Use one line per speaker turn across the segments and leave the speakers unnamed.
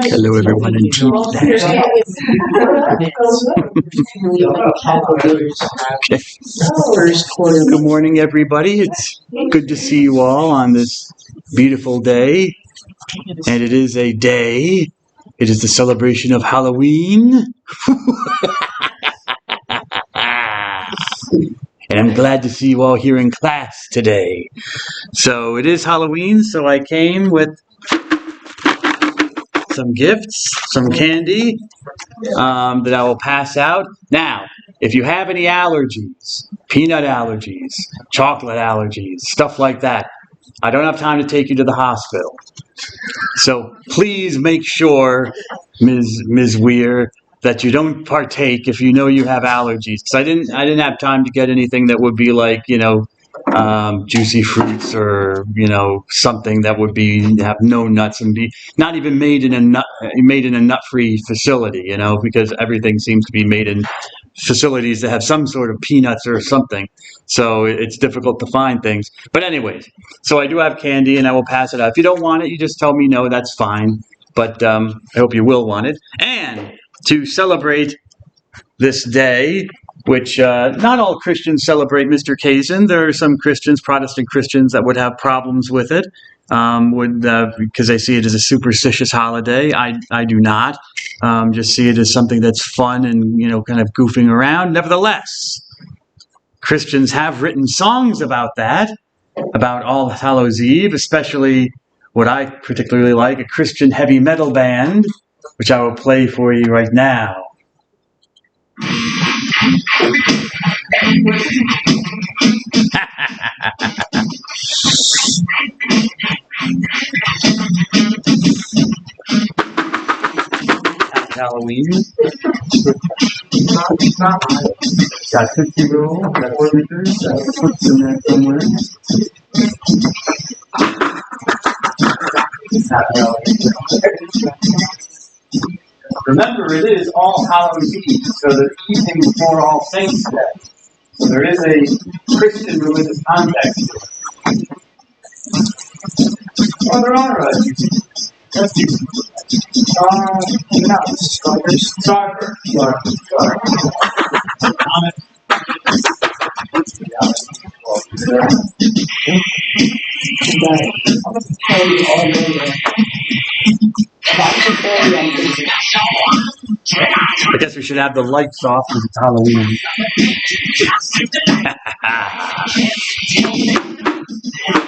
Hello, everyone in Team. Okay. Good morning, everybody. It's good to see you all on this beautiful day. And it is a day. It is the celebration of Halloween. And I'm glad to see you all here in class today. So it is Halloween, so I came with some gifts, some candy that I will pass out. Now, if you have any allergies, peanut allergies, chocolate allergies, stuff like that, I don't have time to take you to the hospital. So please make sure, Ms. Weir, that you don't partake if you know you have allergies. Because I didn't have time to get anything that would be like, juicy fruits or something that would have no nuts and be not even made in a nut-free facility. Because everything seems to be made in facilities that have some sort of peanuts or something. So it's difficult to find things. But anyways, so I do have candy and I will pass it out. If you don't want it, you just tell me no, that's fine. But I hope you will want it. And to celebrate this day, which not all Christians celebrate Mr. Kazin. There are some Christians, Protestant Christians, that would have problems with it because they see it as a superstitious holiday. I do not. Just see it as something that's fun and, kind of goofing around. Nevertheless, Christians have written songs about that, about All Hallows Eve, especially what I particularly like, a Christian heavy metal band, which I will play for you right now. Halloween. Got Tootsie Roll, got Orbiters, got Foots in there somewhere. Remember, it is All Hallows Eve, so the evening before All Saints Day. So there is a Christian religious context to it. Oh, there are no, Starter. I guess we should have the lights off because it's Halloween.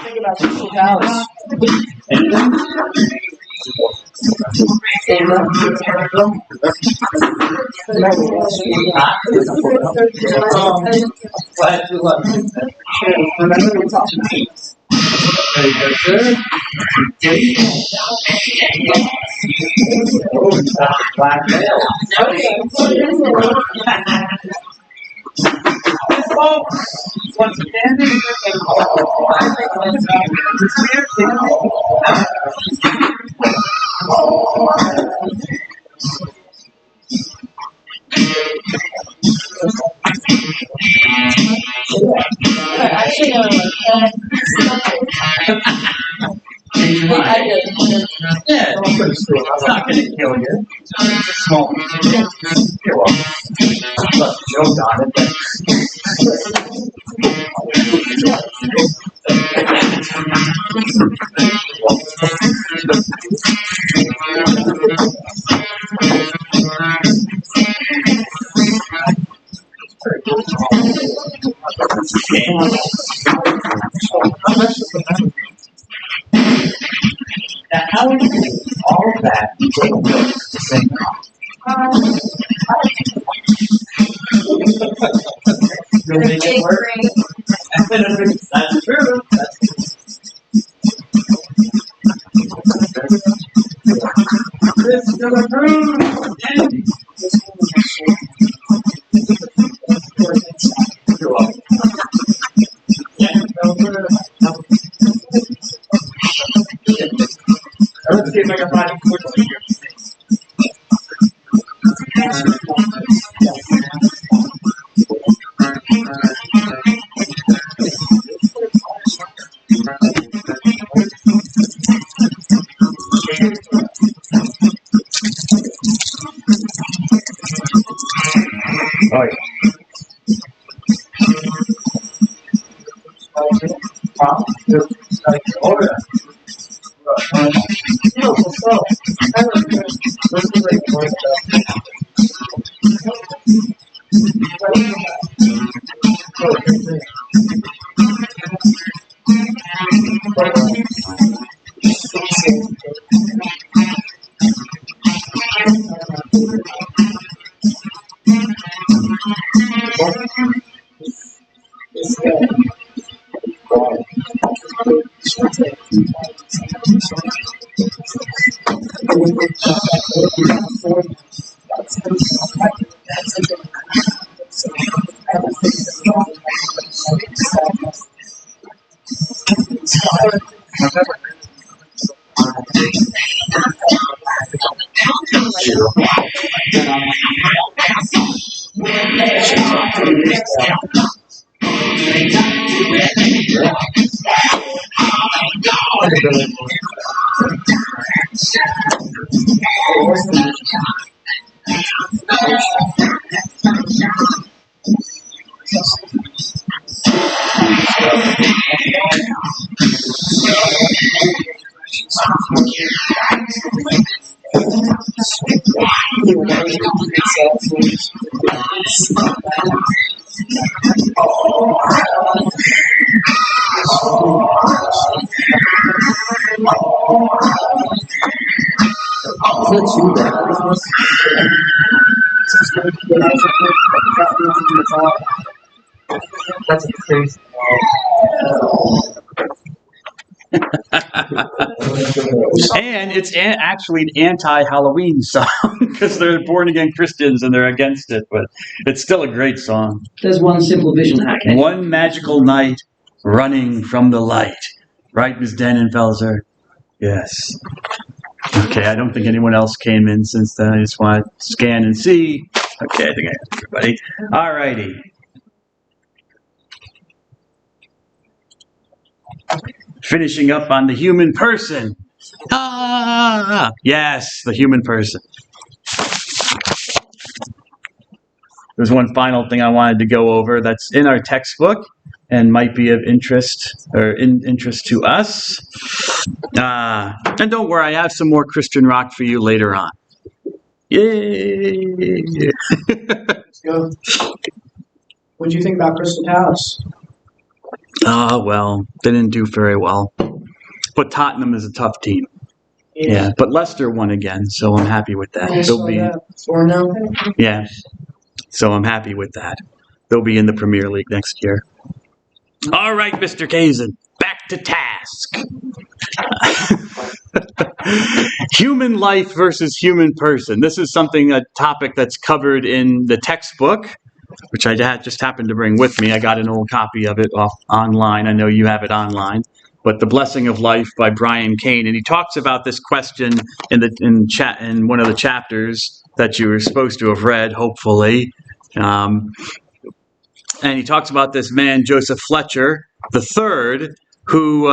Think about this house. Black male. Once again, yeah, it's not going to kill you. It's a small piece of shit. You're welcome. Plus, joke on it. Now, how would you do all of that and take notes at the same time? You'll make it work. That's true. This is gonna prove candy. You're welcome. Let's see if I can find a quick one here.
That's crazy.
And it's actually an anti-Halloween song because they're born-again Christians and they're against it, but it's still a great song.
There's one simple vision hack.
One magical night running from the light. Right, Ms. Dannenfelser? Yes. Okay, I don't think anyone else came in since then. I just want to scan and see. Okay, I think I got everybody. All righty. Finishing up on the human person. Yes, the human person. There's one final thing I wanted to go over that's in our textbook and might be of interest or interest to us. And don't worry, I have some more Christian rock for you later on. Yay!
Let's go. What do you think about Crystal Palace?
Well, they didn't do very well. But Tottenham is a tough team. Yeah, but Leicester won again, so I'm happy with that. They'll be
4-0.
Yeah, so I'm happy with that. They'll be in the Premier League next year. All right, Mr. Kazin, back to task. Human life versus human person. This is a topic that's covered in the textbook, which I just happened to bring with me. I got an old copy of it online. I know you have it online. But The Blessing of Life by Brian Cain, and he talks about this question in one of the chapters that you were supposed to have read, hopefully. And he talks about this man, Joseph Fletcher III, who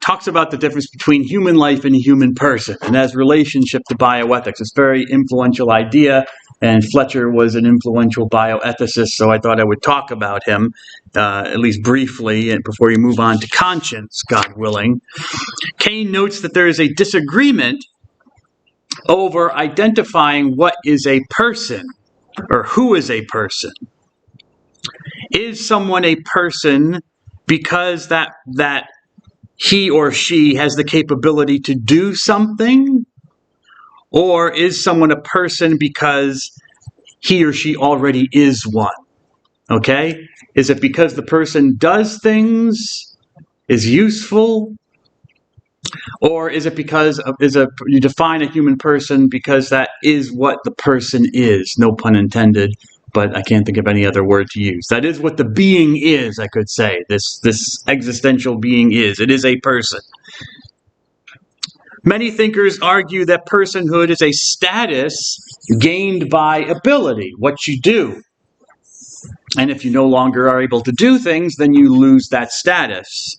talks about the difference between human life and a human person, and has relationship to bioethics. It's a very influential idea, and Fletcher was an influential bioethicist, so I thought I would talk about him, at least briefly, and before you move on to conscience, God willing. Cain notes that there is a disagreement over identifying what is a person, or who is a person. Is someone a person because that he or she has the capability to do something? Or is someone a person because he or she already is one? Okay? Is it because the person does things, is useful? Or is it because you define a human person because that is what the person is? No pun intended, but I can't think of any other word to use. That is what the being is, I could say. This existential being is. It is a person. Many thinkers argue that personhood is a status gained by ability, what you do. And if you no longer are able to do things, then you lose that status.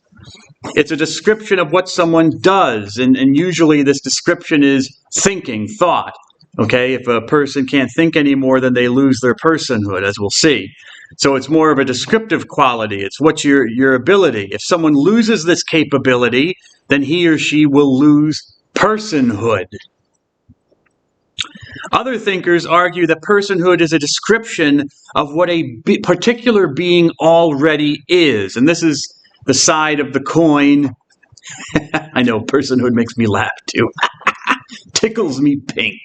It's a description of what someone does, and usually this description is thinking, thought. Okay, if a person can't think anymore, then they lose their personhood, as we'll see. So it's more of a descriptive quality. It's what's your ability. If someone loses this capability, then he or she will lose personhood. Other thinkers argue that personhood is a description of what a particular being already is. And this is the side of the coin. I know personhood makes me laugh too. Tickles me pink.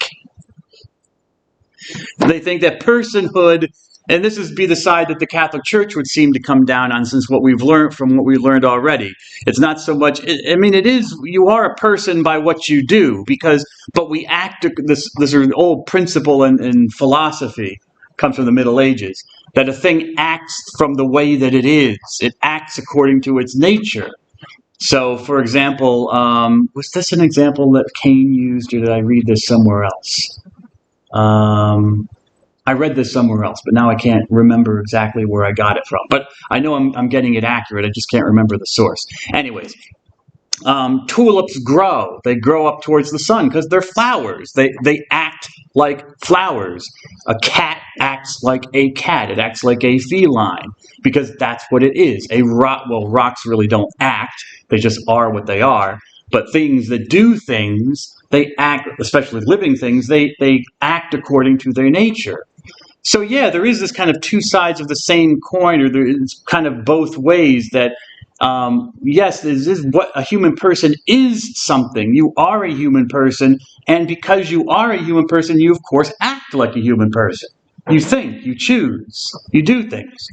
They think that personhood, and this is be the side that the Catholic Church would seem to come down on, since what we've learned from what we've learned already. It's not so much, I mean, it is, you are a person by what you do, but we act, this is an old principle in philosophy, comes from the Middle Ages, that a thing acts from the way that it is. It acts according to its nature. So, for example, was this an example that Cain used, or did I read this somewhere else? I read this somewhere else, but now I can't remember exactly where I got it from. But I know I'm getting it accurate. I just can't remember the source. Anyways, tulips grow. They grow up towards the sun because they're flowers. They act like flowers. A cat acts like a cat. It acts like a feline because that's what it is. Rocks really don't act. They just are what they are. But things that do things, they act, especially living things, they act according to their nature. So yeah, there is this kind of two sides of the same coin, or there's kind of both ways that, yes, this is what a human person is something. You are a human person, and because you are a human person, you of course act like a human person. You think, you choose, you do things.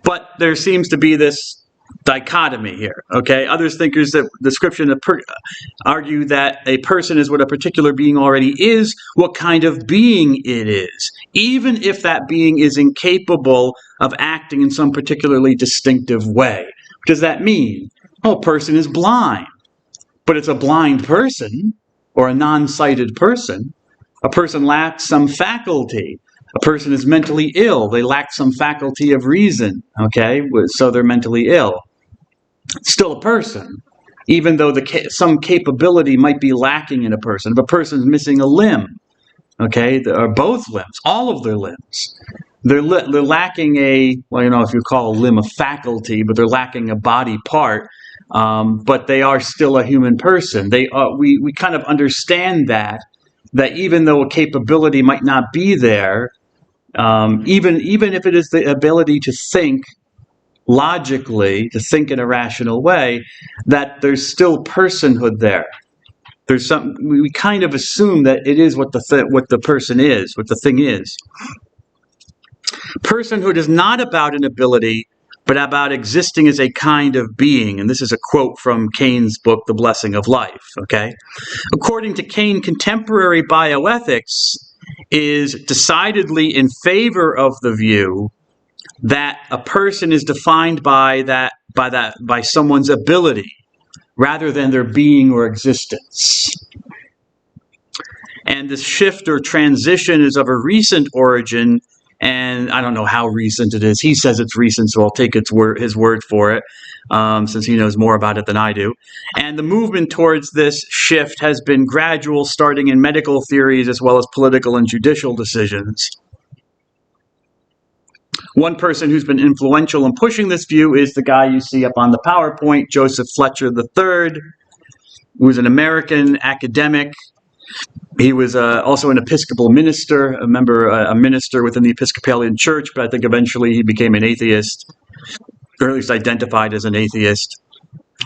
But there seems to be this dichotomy here, okay? Others thinkers that description argue that a person is what a particular being already is, what kind of being it is, even if that being is incapable of acting in some particularly distinctive way. What does that mean? Oh, a person is blind, but it's a blind person or a non-sighted person. A person lacks some faculty. A person is mentally ill. They lack some faculty of reason, okay? So they're mentally ill. Still a person, even though some capability might be lacking in a person. If a person's missing a limb, okay, or both limbs, all of their limbs, they're lacking if you call a limb a faculty, but they're lacking a body part, but they are still a human person. We kind of understand that even though a capability might not be there, even if it is the ability to think logically, to think in a rational way, that there's still personhood there. There's we kind of assume that it is what the person is, what the thing is. Personhood is not about an ability, but about existing as a kind of being. And this is a quote from Cain's book, The Blessing of Life. Okay, according to Cain, contemporary bioethics is decidedly in favor of the view that a person is defined by someone's ability rather than their being or existence. And this shift or transition is of a recent origin, and I don't know how recent it is. He says it's recent, so I'll take his word for it, since he knows more about it than I do. And the movement towards this shift has been gradual, starting in medical theories as well as political and judicial decisions. One person who's been influential in pushing this view is the guy you see up on the PowerPoint, Joseph Fletcher III, who was an American academic. He was also an Episcopal minister, a minister within the Episcopalian Church, but I think eventually he became an atheist, or at least identified as an atheist.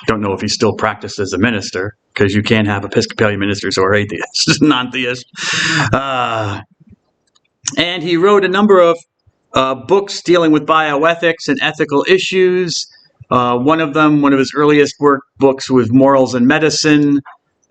Don't know if he still practiced as a minister, because you can't have Episcopalian ministers who are atheists, non-theists. And he wrote a number of books dealing with bioethics and ethical issues. One of his earliest books was Morals and Medicine.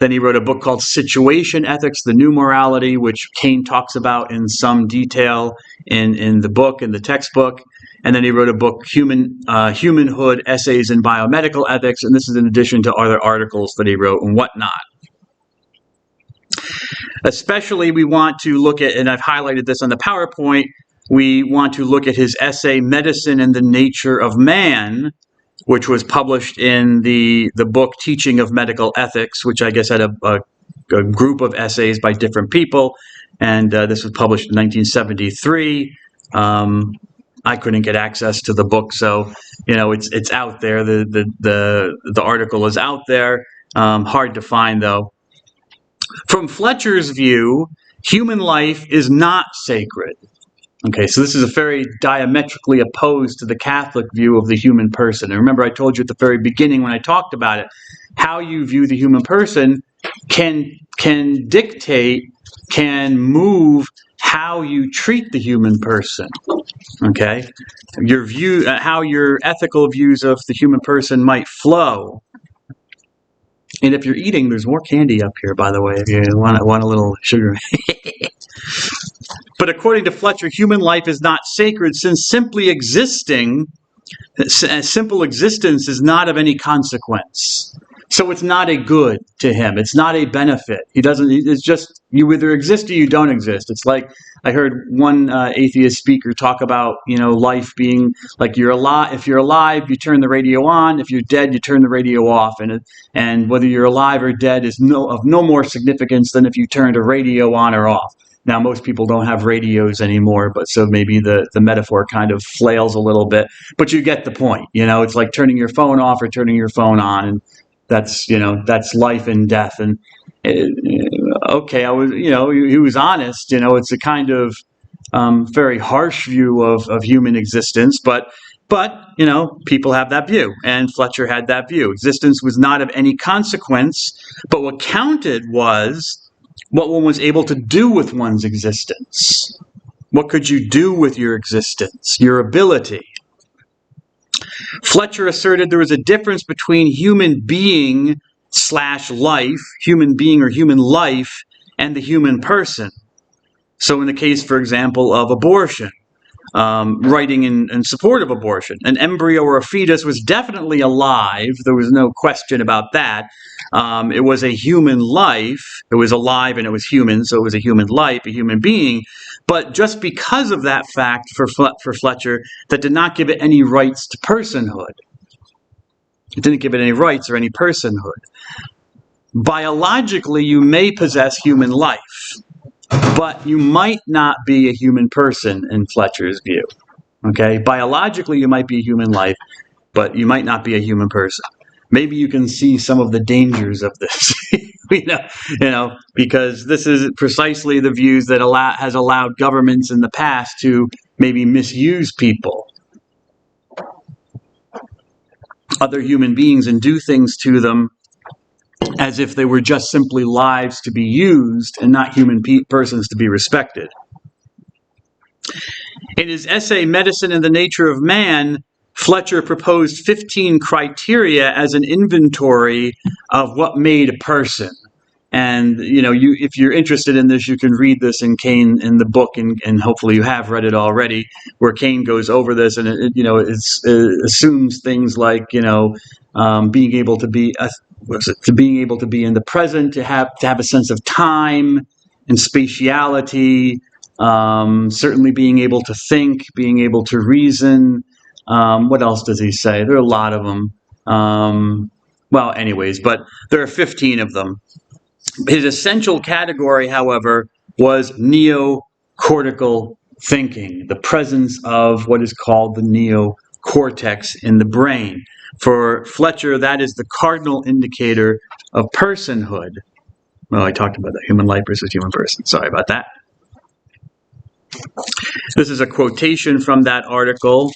Then he wrote a book called Situation Ethics, The New Morality, which Cain talks about in some detail in the book, in the textbook. And then he wrote a book, Humanhood, Essays in Biomedical Ethics, and this is in addition to other articles that he wrote and whatnot. Especially we want to look at, and I've highlighted this on the PowerPoint, we want to look at his essay, Medicine and the Nature of Man, which was published in the book Teaching of Medical Ethics, which I guess had a a group of essays by different people, and this was published in 1973. I couldn't get access to the book, so it's out there. The article is out there. Hard to find though. From Fletcher's view, human life is not sacred. Okay, so this is a very diametrically opposed to the Catholic view of the human person. And remember, I told you at the very beginning when I talked about it, how you view the human person can dictate, can move how you treat the human person. Okay, your view, how your ethical views of the human person might flow. And if you're eating, there's more candy up here, by the way, if you want a little sugar. But according to Fletcher, human life is not sacred since simply existing, simple existence is not of any consequence. So it's not a good to him. It's not a benefit. It's just, you either exist or you don't exist. It's like, I heard one atheist speaker talk about, life being like if you're alive, you turn the radio on. If you're dead, you turn the radio off. And whether you're alive or dead is of no more significance than if you turned a radio on or off. Now, most people don't have radios anymore, but so maybe the metaphor kind of flails a little bit. But you get the point. It's like turning your phone off or turning your phone on, and that's life and death. And okay, he was honest. It's a kind of very harsh view of human existence, but people have that view, and Fletcher had that view. Existence was not of any consequence, but what counted was what one was able to do with one's existence. What could you do with your existence, your ability? Fletcher asserted there was a difference between human being / life, human being or human life, and the human person. So in the case, for example, of abortion, writing in support of abortion, an embryo or a fetus was definitely alive. There was no question about that. It was a human life. It was alive and it was human, so it was a human life, a human being. But just because of that fact, for Fletcher, that did not give it any rights to personhood. It didn't give it any rights or any personhood. Biologically, you may possess human life, but you might not be a human person in Fletcher's view. Okay, biologically you might be a human life, but you might not be a human person. Maybe you can see some of the dangers of this, because this is precisely the views that has allowed governments in the past to maybe misuse people, other human beings, and do things to them as if they were just simply lives to be used and not human persons to be respected. In his essay, Medicine and the Nature of Man, Fletcher proposed 15 criteria as an inventory of what made a person. And, if you're interested in this, you can read this in Kane in the book, and hopefully you have read it already, where Kane goes over this, and it assumes things like, being able to be being able to be in the present, to have a sense of time and spatiality, certainly being able to think, being able to reason. What else does he say? There are a lot of them. Well, anyways, but there are 15 of them. His essential category, however, was neocortical thinking, the presence of what is called the neocortex in the brain. For Fletcher, that is the cardinal indicator of personhood. Well, I talked about that, human life versus human person. Sorry about that. This is a quotation from that article.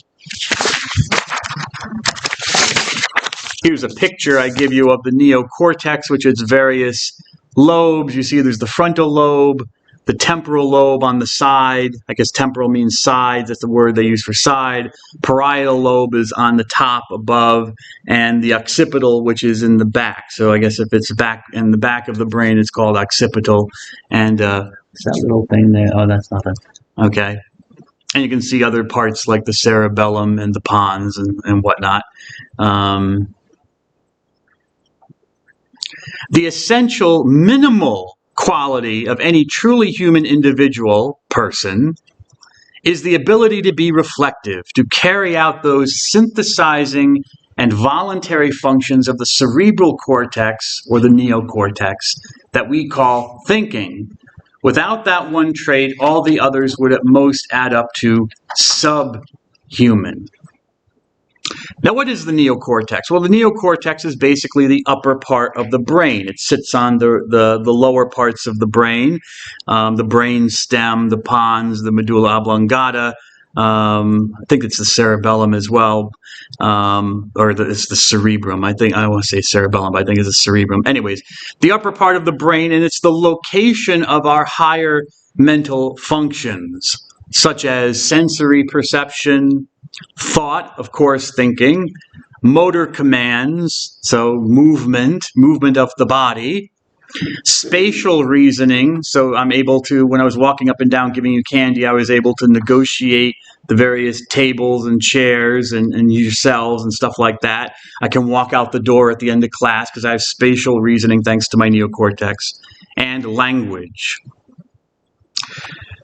Here's a picture I give you of the neocortex, which is various lobes. You see there's the frontal lobe, the temporal lobe on the side. I guess temporal means sides. That's the word they use for side. Parietal lobe is on the top above, and the occipital, which is in the back. So I guess if it's back in the back of the brain, it's called occipital. And is that little thing there? Oh, that's nothing. Okay. And you can see other parts like the cerebellum and the pons and whatnot. The essential minimal quality of any truly human individual person is the ability to be reflective, to carry out those synthesizing and voluntary functions of the cerebral cortex or the neocortex that we call thinking. Without that one trait, all the others would at most add up to subhuman. Now, what is the neocortex? Well, the neocortex is basically the upper part of the brain. It sits on the lower parts of the brain, the brain stem, the pons, the medulla oblongata. I think it's the cerebellum as well, it's the cerebrum. I want to say cerebellum, but I think it's the cerebrum. Anyways, the upper part of the brain, and it's the location of our higher mental functions, such as sensory perception, thought, of course, thinking, motor commands, so movement of the body, spatial reasoning, so I'm able to, when I was walking up and down giving you candy, I was able to negotiate the various tables and chairs and use cells and stuff like that. I can walk out the door at the end of class because I have spatial reasoning thanks to my neocortex, and language.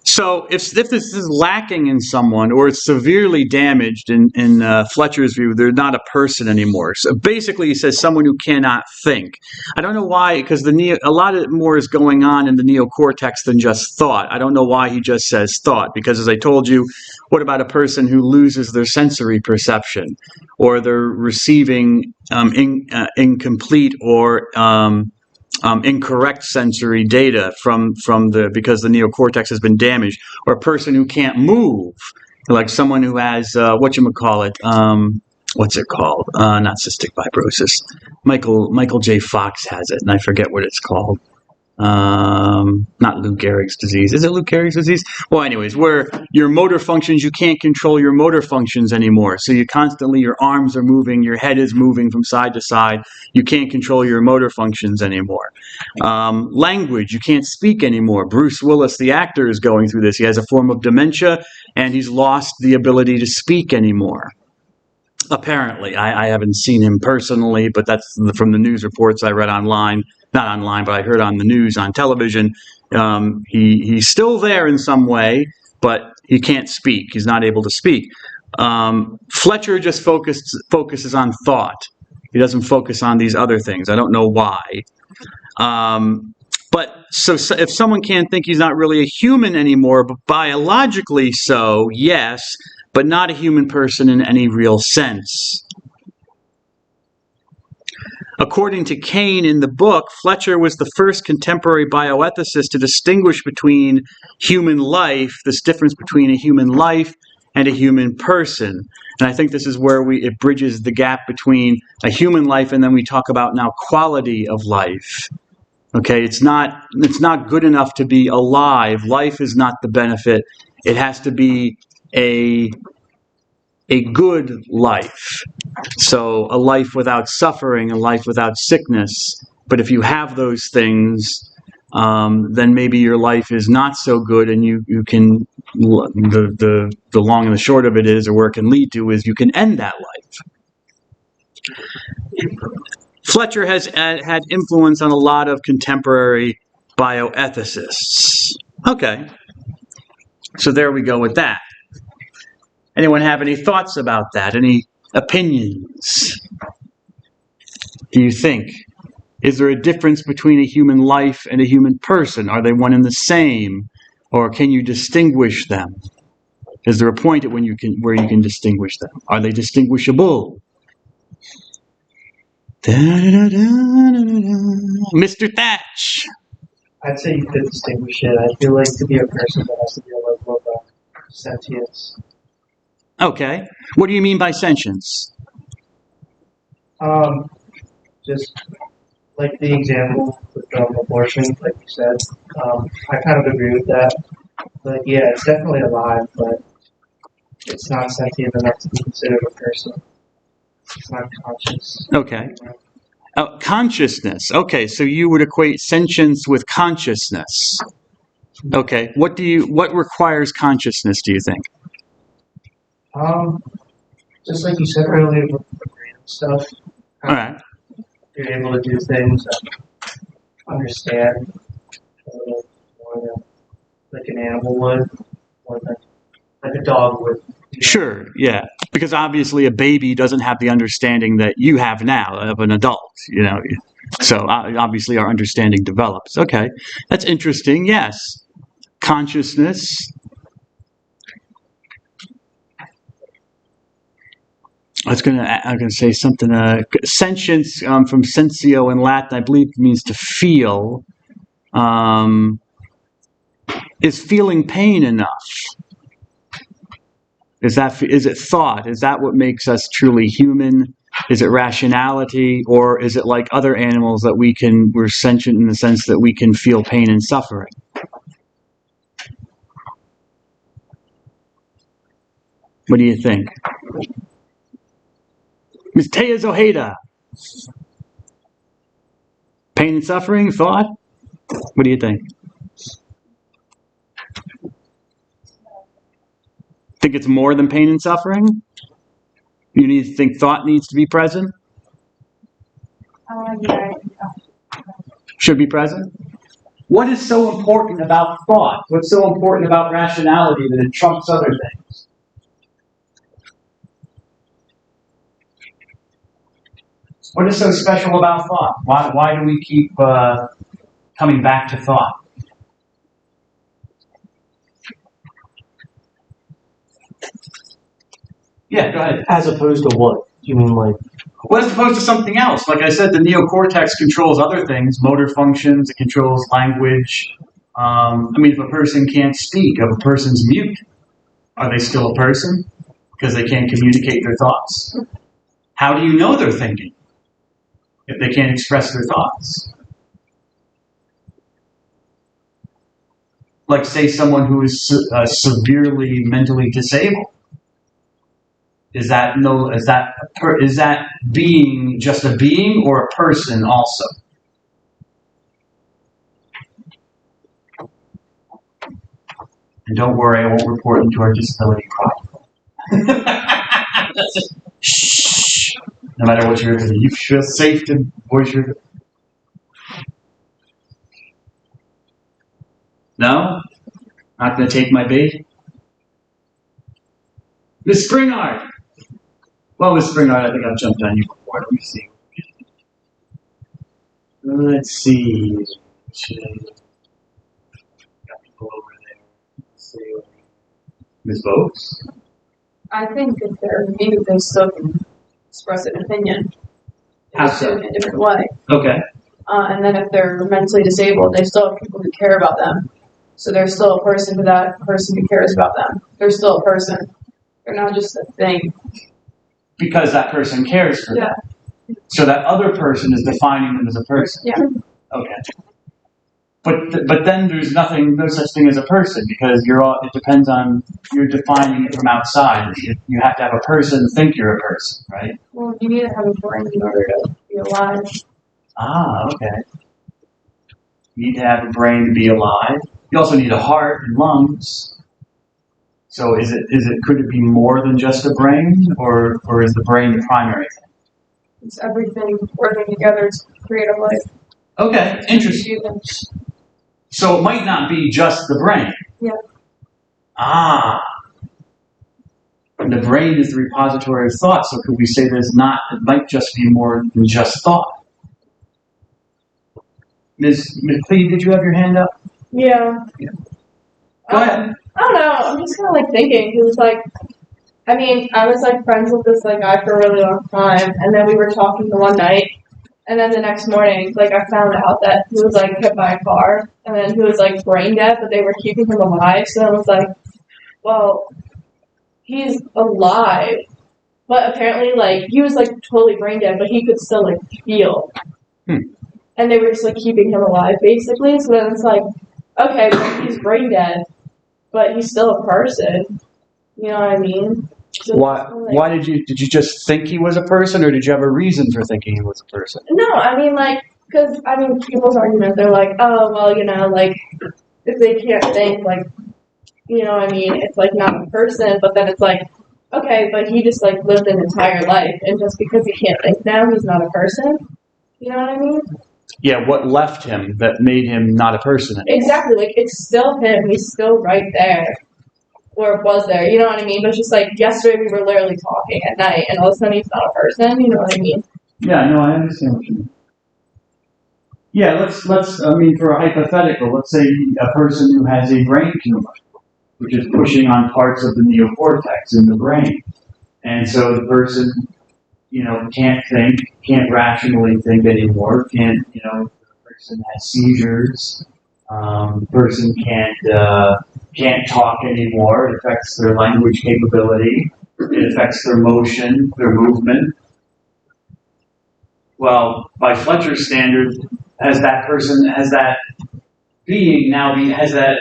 So if this is lacking in someone, or it's severely damaged in Fletcher's view, they're not a person anymore. So basically he says someone who cannot think. I don't know why, because a lot more is going on in the neocortex than just thought. I don't know why he just says thought, because as I told you, what about a person who loses their sensory perception, or they're receiving incomplete or incorrect sensory data because the neocortex has been damaged, or a person who can't move, like someone who has what's it called? Not cystic fibrosis. Michael J. Fox has it, and I forget what it's called. Not Lou Gehrig's disease. Is it Lou Gehrig's disease? Well, anyways, where your motor functions, you can't control your motor functions anymore. So you constantly, your arms are moving, your head is moving from side to side. You can't control your motor functions anymore. Language, you can't speak anymore. Bruce Willis, the actor, is going through this. He has a form of dementia, and he's lost the ability to speak anymore. Apparently, I haven't seen him personally, but that's from the news reports I read online. Not online, but I heard on the news, on television. He's still there in some way, but he can't speak. He's not able to speak. Fletcher just focuses on thought. He doesn't focus on these other things. I don't know why. But so if someone can't think, he's not really a human anymore, but biologically so, yes, but not a human person in any real sense. According to Kane in the book, Fletcher was the first contemporary bioethicist to distinguish between human life, this difference between a human life and a human person. And I think this is where it bridges the gap between a human life and then we talk about now quality of life. Okay, it's not good enough to be alive. Life is not the benefit. It has to be a good life. So a life without suffering, a life without sickness. But if you have those things, then maybe your life is not so good, and you can, the long and the short of it is, or where it can lead to, is you can end that life. Fletcher has had influence on a lot of contemporary bioethicists. Okay, so there we go with that. Anyone have any thoughts about that? Any opinions? Do you think? Is there a difference between a human life and a human person? Are they one and the same? Or can you distinguish them? Is there a point at where you can distinguish them? Are they distinguishable? Mr. Thatch.
I'd say you could distinguish it. I feel like to be a person, there has to be a level of sentience.
Okay. What do you mean by sentience?
Just like the example with abortion, like you said, I kind of agree with that. But yeah, it's definitely alive, but it's not sentient enough to be considered a person. It's not conscious.
Okay. Consciousness. Okay, so you would equate sentience with consciousness. Okay. What requires consciousness, do you think?
Just like you said earlier with the brain and stuff.
All right.
You're able to do things that understand a little more than like an animal would, or like a dog would.
Sure, yeah. Because obviously a baby doesn't have the understanding that you have now of an adult, So obviously our understanding develops. Okay, that's interesting. Yes, consciousness. I'm gonna say something. Sentience from sensio in Latin, I believe, means to feel. Is feeling pain enough? Is it thought? Is that what makes us truly human? Is it rationality, or is it like other animals that we're sentient in the sense that we can feel pain and suffering? What do you think? Ms. Taya Zoheda. Pain and suffering, thought? What do you think? Think it's more than pain and suffering? You need to think thought needs to be present?
Yeah.
Should be present? What is so important about thought? What's so important about rationality that it trumps other things? What is so special about thought? Why do we keep coming back to thought? Yeah, go ahead.
As opposed to what? You mean like?
Well, as opposed to something else. Like I said, the neocortex controls other things, motor functions, it controls language. If a person can't speak, if a person's mute, are they still a person? Because they can't communicate their thoughts? How do you know they're thinking if they can't express their thoughts? Like, say, someone who is severely mentally disabled. Is that being just a being or a person also? And don't worry, I won't report them to our disability problem. Shh. No matter what you feel safe to voice your. No? Not going to take my bait? Miss Springard! Well, Miss Springard, I think I've jumped on you before. Let me see. Let's see. Got people over there. Let's see. Ms. Bogues?
I think if they're mute, they still can express an opinion.
How so?
In a different way.
Okay.
And then if they're mentally disabled, they still have people who care about them. So they're still a person to that person who cares about them. They're still a person. They're not just a thing.
Because that person cares for them. So that other person is defining them as a person.
Yeah.
Okay. But then there's no such thing as a person because it depends on, you're defining it from outside. You have to have a person think you're a person, right?
Well, you need to have a brain in order to be alive.
Ah, okay. You need to have a brain to be alive. You also need a heart and lungs. So could it be more than just a brain, or is the brain the primary thing?
It's everything working together to create a life.
Okay, interesting. So it might not be just the brain.
Yeah.
Ah. And the brain is the repository of thought, so could we say it might just be more than just thought? Ms. McLeod, did you have your hand up?
Yeah.
Go ahead.
I don't know. I'm just kind of like thinking. He was like, I was like friends with this like guy for a really long time, and then we were talking the one night, and then the next morning, like I found out that he was like hit by a car, and then he was like brain dead, but they were keeping him alive. So I was like, well, he's alive, but apparently like he was like totally brain dead, but he could still like feel. And they were just like keeping him alive basically. So then it's like, okay, but he's brain dead, but he's still a person. You know what I mean? So
Why did you just think he was a person, or did you have a reason for thinking he was a person?
No, because people's argument, they're like, oh, well, like if they can't think, like, it's like not a person. But then it's like, okay, but he just like lived an entire life, and just because he can't think now, he's not a person. You know what I mean?
Yeah, what left him that made him not a person anymore?
Exactly. Like it's still him. He's still right there. or was there, you know what I mean? But it's just like yesterday we were literally talking at night and all of a sudden he's not a person, you know what I mean?
Yeah, no, I understand what you mean. Yeah, I mean, for a hypothetical, let's say a person who has a brain tumor, which is pushing on parts of the neocortex in the brain. And so the person, can't think, can't rationally think anymore, the person has seizures, the person can't talk anymore, it affects their language capability, it affects their motion, their movement. Well, by Fletcher's standard, has that being now, has that,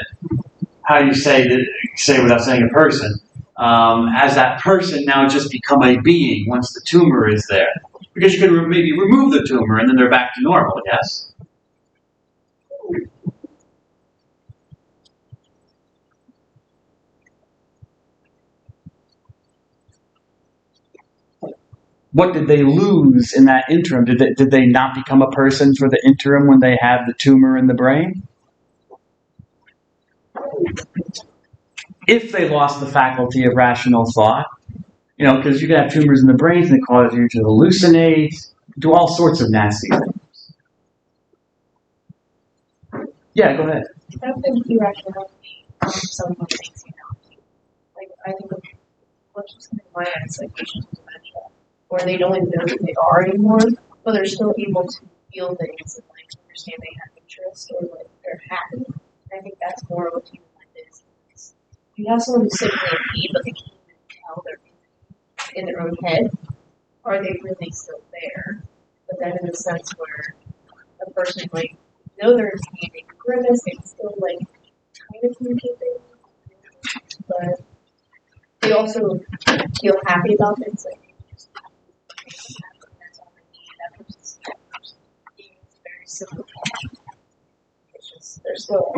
how do you say without saying a person, has that person now just become a being once the tumor is there? Because you could maybe remove the tumor and then they're back to normal, yes? What did they lose in that interim? Did they not become a person for the interim when they had the tumor in the brain? If they lost the faculty of rational thought, because you can have tumors in the brain that cause you to hallucinate, do all sorts of nasty things. Yeah, go ahead.
I don't think irrationality someone thinks you know. Like I think of what's just coming to my eyes, like patients with dementia, where they don't even know who they are anymore, but they're still able to feel things and like understand they have interest or like they're happy. And I think that's more of what human life is. You have someone who's sitting in pain, but they can't even tell they're in their own head. Are they really still there? But then in the sense where a person like know they're in pain, they can grimace, they can still like kind of communicate things, but they also feel happy about things. Like they just that's all they need. That person's it's very simple. It's just they're still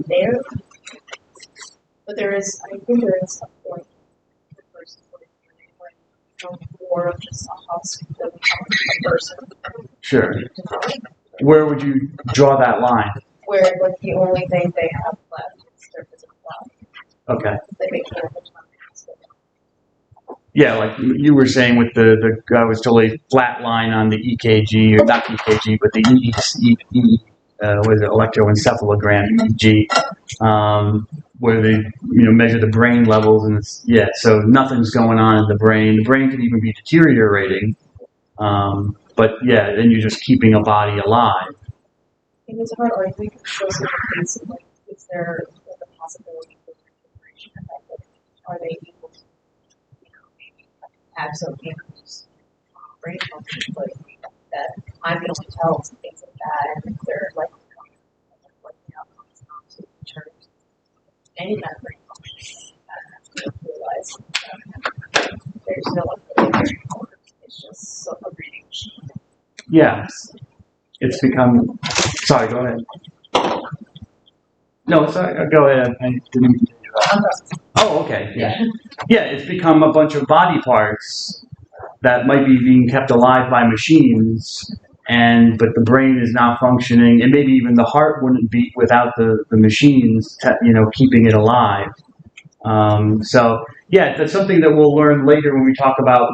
there, but there is. I think there is a point the person's point when you become more of just a husk than a person.
Sure. Where would you draw that line?
Where like the only thing they have left is their physical body.
Okay.
Like they can't touch
Yeah, like you were saying with the guy was totally flat line on the EKG, or not EKG, but the what is it, electroencephalogram, EEG, where they measure the brain levels, and so nothing's going on in the brain. The brain could even be deteriorating, but then you're just keeping a body alive.
And it's hard arguing because of the case of like, is there like a possibility for recuperation at that point? Are they able to, maybe have some increase brain function, but that time can only tell some things like that, and if they're like the outcomes not to determine any kind of brain function, I have to realize there's no one really very important. It's just a breathing machine.
Yes. It's become. Sorry, go ahead. No, sorry. Go ahead. I didn't mean to interrupt. Oh, okay. Yeah. Yeah, it's become a bunch of body parts that might be being kept alive by machines, but the brain is not functioning, and maybe even the heart wouldn't beat without the machines, keeping it alive. That's something that we'll learn later when we talk about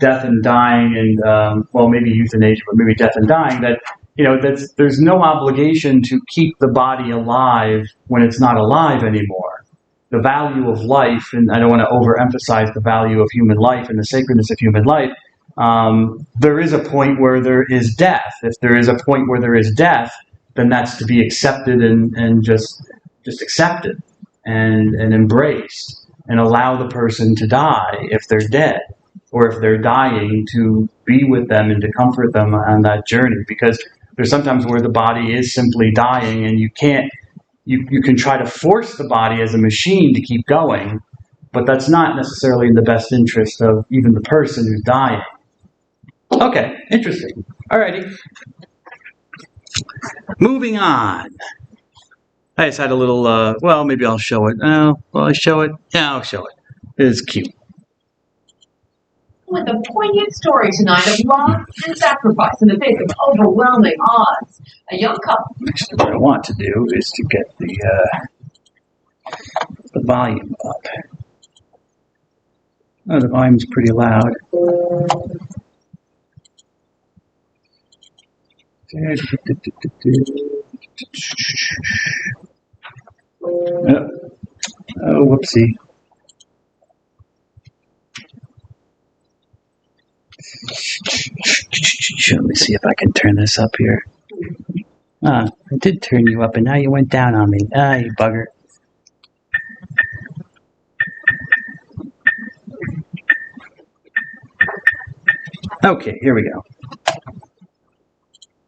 death and dying, and maybe euthanasia, but maybe death and dying. That there's no obligation to keep the body alive when it's not alive anymore. The value of life, and I don't want to overemphasize the value of human life and the sacredness of human life. There is a point where there is death. If there is a point where there is death, then that's to be accepted and just accepted and embraced, and allow the person to die if they're dead, or if they're dying, to be with them and to comfort them on that journey. Because there's sometimes where the body is simply dying, and you can try to force the body as a machine to keep going, but that's not necessarily in the best interest of even the person who's dying. Okay, interesting. Alrighty. Moving on. I just had a little, maybe I'll show it. Oh, will I show it? Yeah, I'll show it. It's cute.
With a poignant story tonight of love and sacrifice in the face of overwhelming odds. A young couple.
Actually, what I want to do is to get the volume up? Oh, the volume's pretty loud. Oh, whoopsie. Let me see if I can turn this up here. I did turn you up, and now you went down on me. You bugger. Okay, here we go.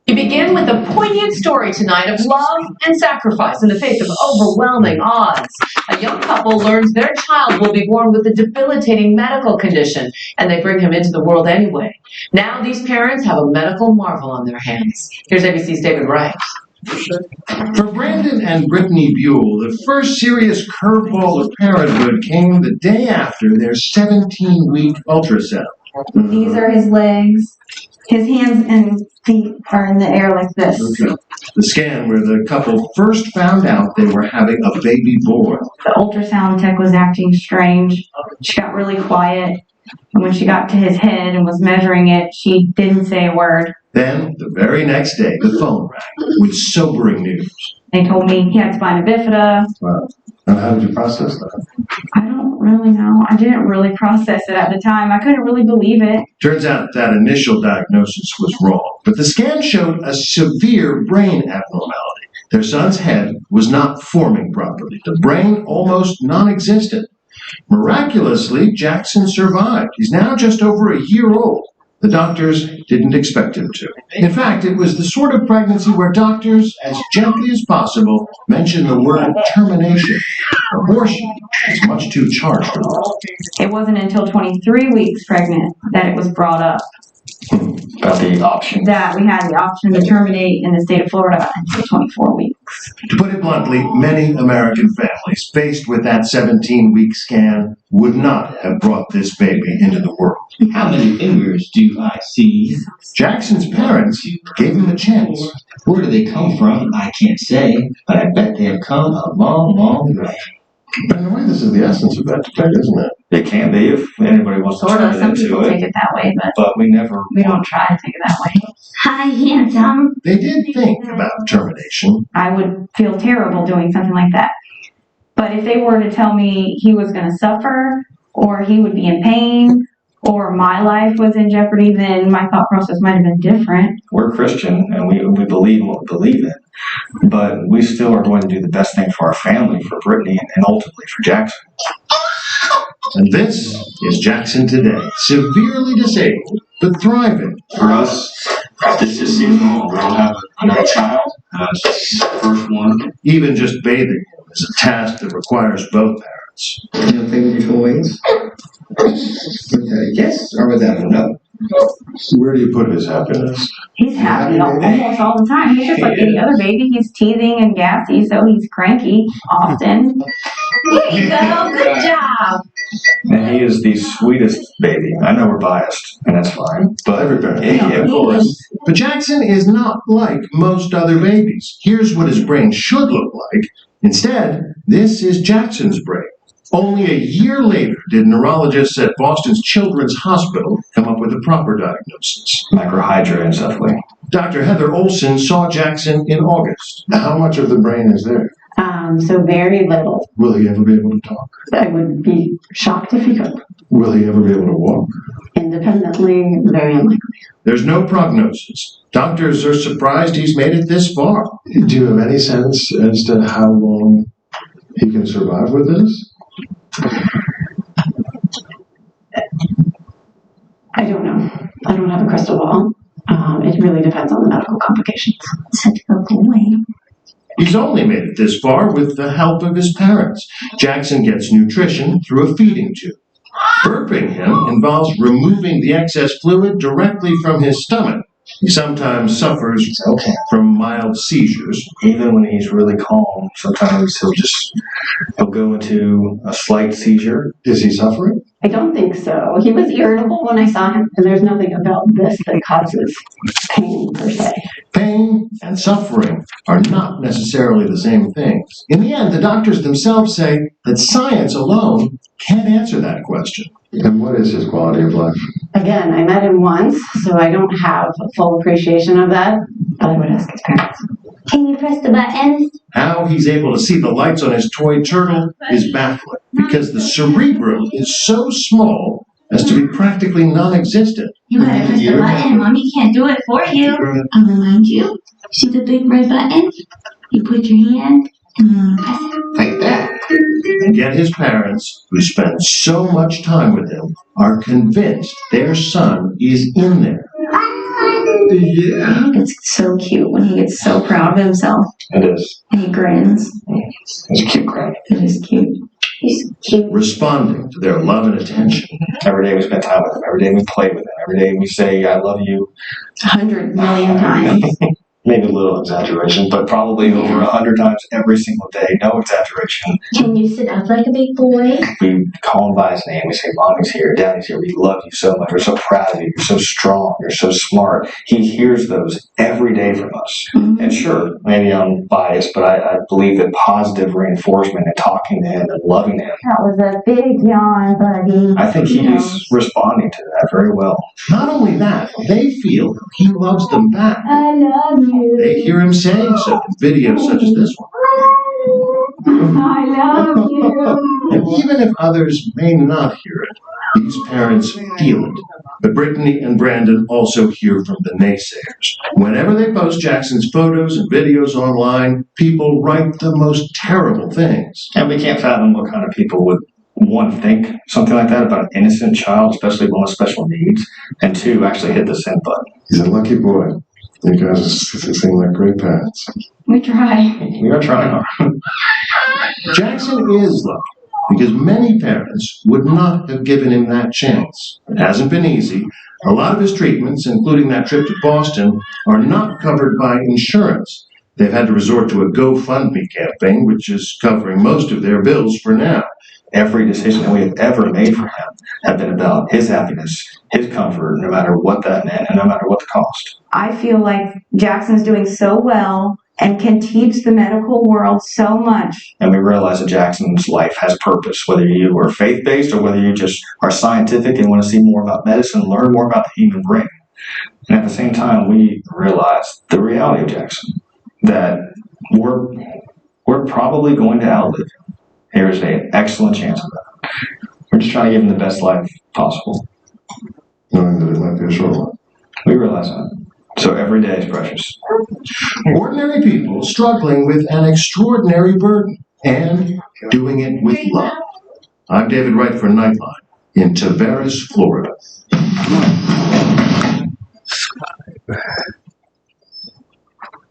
We begin with a poignant story tonight of love and sacrifice in the face of overwhelming odds. A young couple learns their child will be born with a debilitating medical condition, and they bring him into the world anyway. Now these parents have a medical marvel on their hands. Here's ABC's David Wright.
For Brandon and Brittany Buell, the first serious curveball of parenthood came the day after their 17-week ultrasound.
These are his legs. His hands and feet are in the air like this.
Okay. The scan where the couple first found out they were having a baby boy.
The ultrasound tech was acting strange. She got really quiet. And when she got to his head and was measuring it, she didn't say a word.
Then, the very next day, the phone rang with sobering news.
They told me he had spina bifida.
Wow. And how did you process that?
I don't really know. I didn't really process it at the time. I couldn't really believe it.
Turns out that initial diagnosis was wrong, but the scan showed a severe brain abnormality. Their son's head was not forming properly, the brain almost non-existent. Miraculously, Jackson survived. He's now just over a year old. The doctors didn't expect him to. In fact, it was the sort of pregnancy where doctors, as gently as possible, mention the word termination. Abortion is much too charged.
It wasn't until 23 weeks pregnant that it was brought up.
About the option.
That we had the option to terminate in the state of Florida until 24 weeks.
To put it bluntly, many American families faced with that 17-week scan would not have brought this baby into the world.
How many fingers do I see?
Jackson's parents gave him a chance.
Where do they come from? I can't say, but I bet they have come a long, long way.
But in a way, this is the essence of that debate, isn't it?
It can be if anybody wants to
Sort of.
turn
Some
it
people
into
take
it,
it that way, but
but we never.
we don't try to take it that way. Hi, handsome.
They did think about termination.
I would feel terrible doing something like that. But if they were to tell me he was going to suffer, or he would be in pain, or my life was in jeopardy, then my thought process might have been different.
We're Christian and we believe what we believe in, but we still are going to do the best thing for our family, for Brittany, and ultimately for Jackson.
And this is Jackson today, severely disabled, but thriving.
For us, this just seems normal. We don't have another child. It's the first one.
Even just bathing him is a task that requires both parents.
You know, play with your toys? With a yes or without a no?
Where do you put his happiness?
He's happy almost all the time. He's just like any other baby. He's teething and gassy, so he's cranky often.
There you go. Good job.
And he is the sweetest baby. I know we're biased, and that's fine, but
Every parent.
yeah, of course.
But Jackson is not like most other babies. Here's what his brain should look like. Instead, this is Jackson's brain. Only a year later did neurologists at Boston's Children's Hospital come up with a proper diagnosis.
Microhydrancephaly.
Dr. Heather Olson saw Jackson in August. How much of the brain is there?
So very little.
Will he ever be able to talk?
I would be shocked if he could.
Will he ever be able to walk?
Independently, very unlikely.
There's no prognosis. Doctors are surprised he's made it this far. Do you have any sense as to how long he can survive with this?
I don't know. I don't have a crystal ball. It really depends on the medical complications. Such a boy.
He's only made it this far with the help of his parents. Jackson gets nutrition through a feeding tube. Burping him involves removing the excess fluid directly from his stomach. He sometimes suffers from mild seizures.
Even when he's really calm, sometimes he'll go into a slight seizure.
Is he suffering?
I don't think so. He was irritable when I saw him, and there's nothing about this that causes pain per se.
Pain and suffering are not necessarily the same things. In the end, the doctors themselves say that science alone can't answer that question. And what is his quality of life?
Again, I met him once, so I don't have a full appreciation of that, but I would ask his parents.
Can you press the buttons?
How he's able to see the lights on his toy turtle is baffling because the cerebrum is so small as to be practically non-existent.
You gotta press the button. Mommy can't do it for you. I'll remind you. See the big red button? You put your hand and then press it.
Like that. And yet his parents, who spend so much time with him, are convinced their son is in there.
Yeah. It's so cute when he gets so proud of himself.
It is.
And he grins.
It's a cute crowd.
It is cute. He's cute.
Responding to their love and attention.
Every day we spend time with him. Every day we play with him. Every day we say, I love you.
100 million times.
Maybe a little exaggeration, but probably over 100 times every single day. No exaggeration.
Can you sit up like a big boy?
We call him by his name. We say, Mommy's here, Daddy's here. We love you so much. We're so proud of you. You're so strong. You're so smart. He hears those every day from us.
Mm-hmm.
And sure, maybe I'm biased, but I believe that positive reinforcement and talking to him and loving him.
That was a big yawn, buddy.
I think he's responding to that very well.
Not only that, they feel he loves them back.
I love you.
They hear him saying so in videos such as this one.
I love you.
And even if others may not hear it, these parents feel it. But Brittany and Brandon also hear from the naysayers. Whenever they post Jackson's photos and videos online, people write the most terrible things.
And we can't fathom what kind of people would, one, think something like that about an innocent child, especially one with special needs, and two, actually hit the send button.
He's a lucky boy. You guys seem like great parents.
We try.
We are trying hard.
Jackson is lucky because many parents would not have given him that chance. It hasn't been easy. A lot of his treatments, including that trip to Boston, are not covered by insurance. They've had to resort to a GoFundMe campaign, which is covering most of their bills for now.
Every decision that we have ever made for him have been about his happiness, his comfort, no matter what that meant and no matter what the cost.
I feel like Jackson's doing so well and can teach the medical world so much.
And we realize that Jackson's life has purpose, whether you are faith-based or whether you just are scientific and want to see more about medicine, learn more about the human brain. And at the same time, we realize the reality of Jackson, that we're probably going to outlive him. Here's an excellent chance of that. We're just trying to give him the best life possible.
Knowing that it might be a short one.
We realize that. So every day is precious.
Ordinary people struggling with an extraordinary burden and doing it with love. I'm David Wright for Nightline in Tavares, Florida.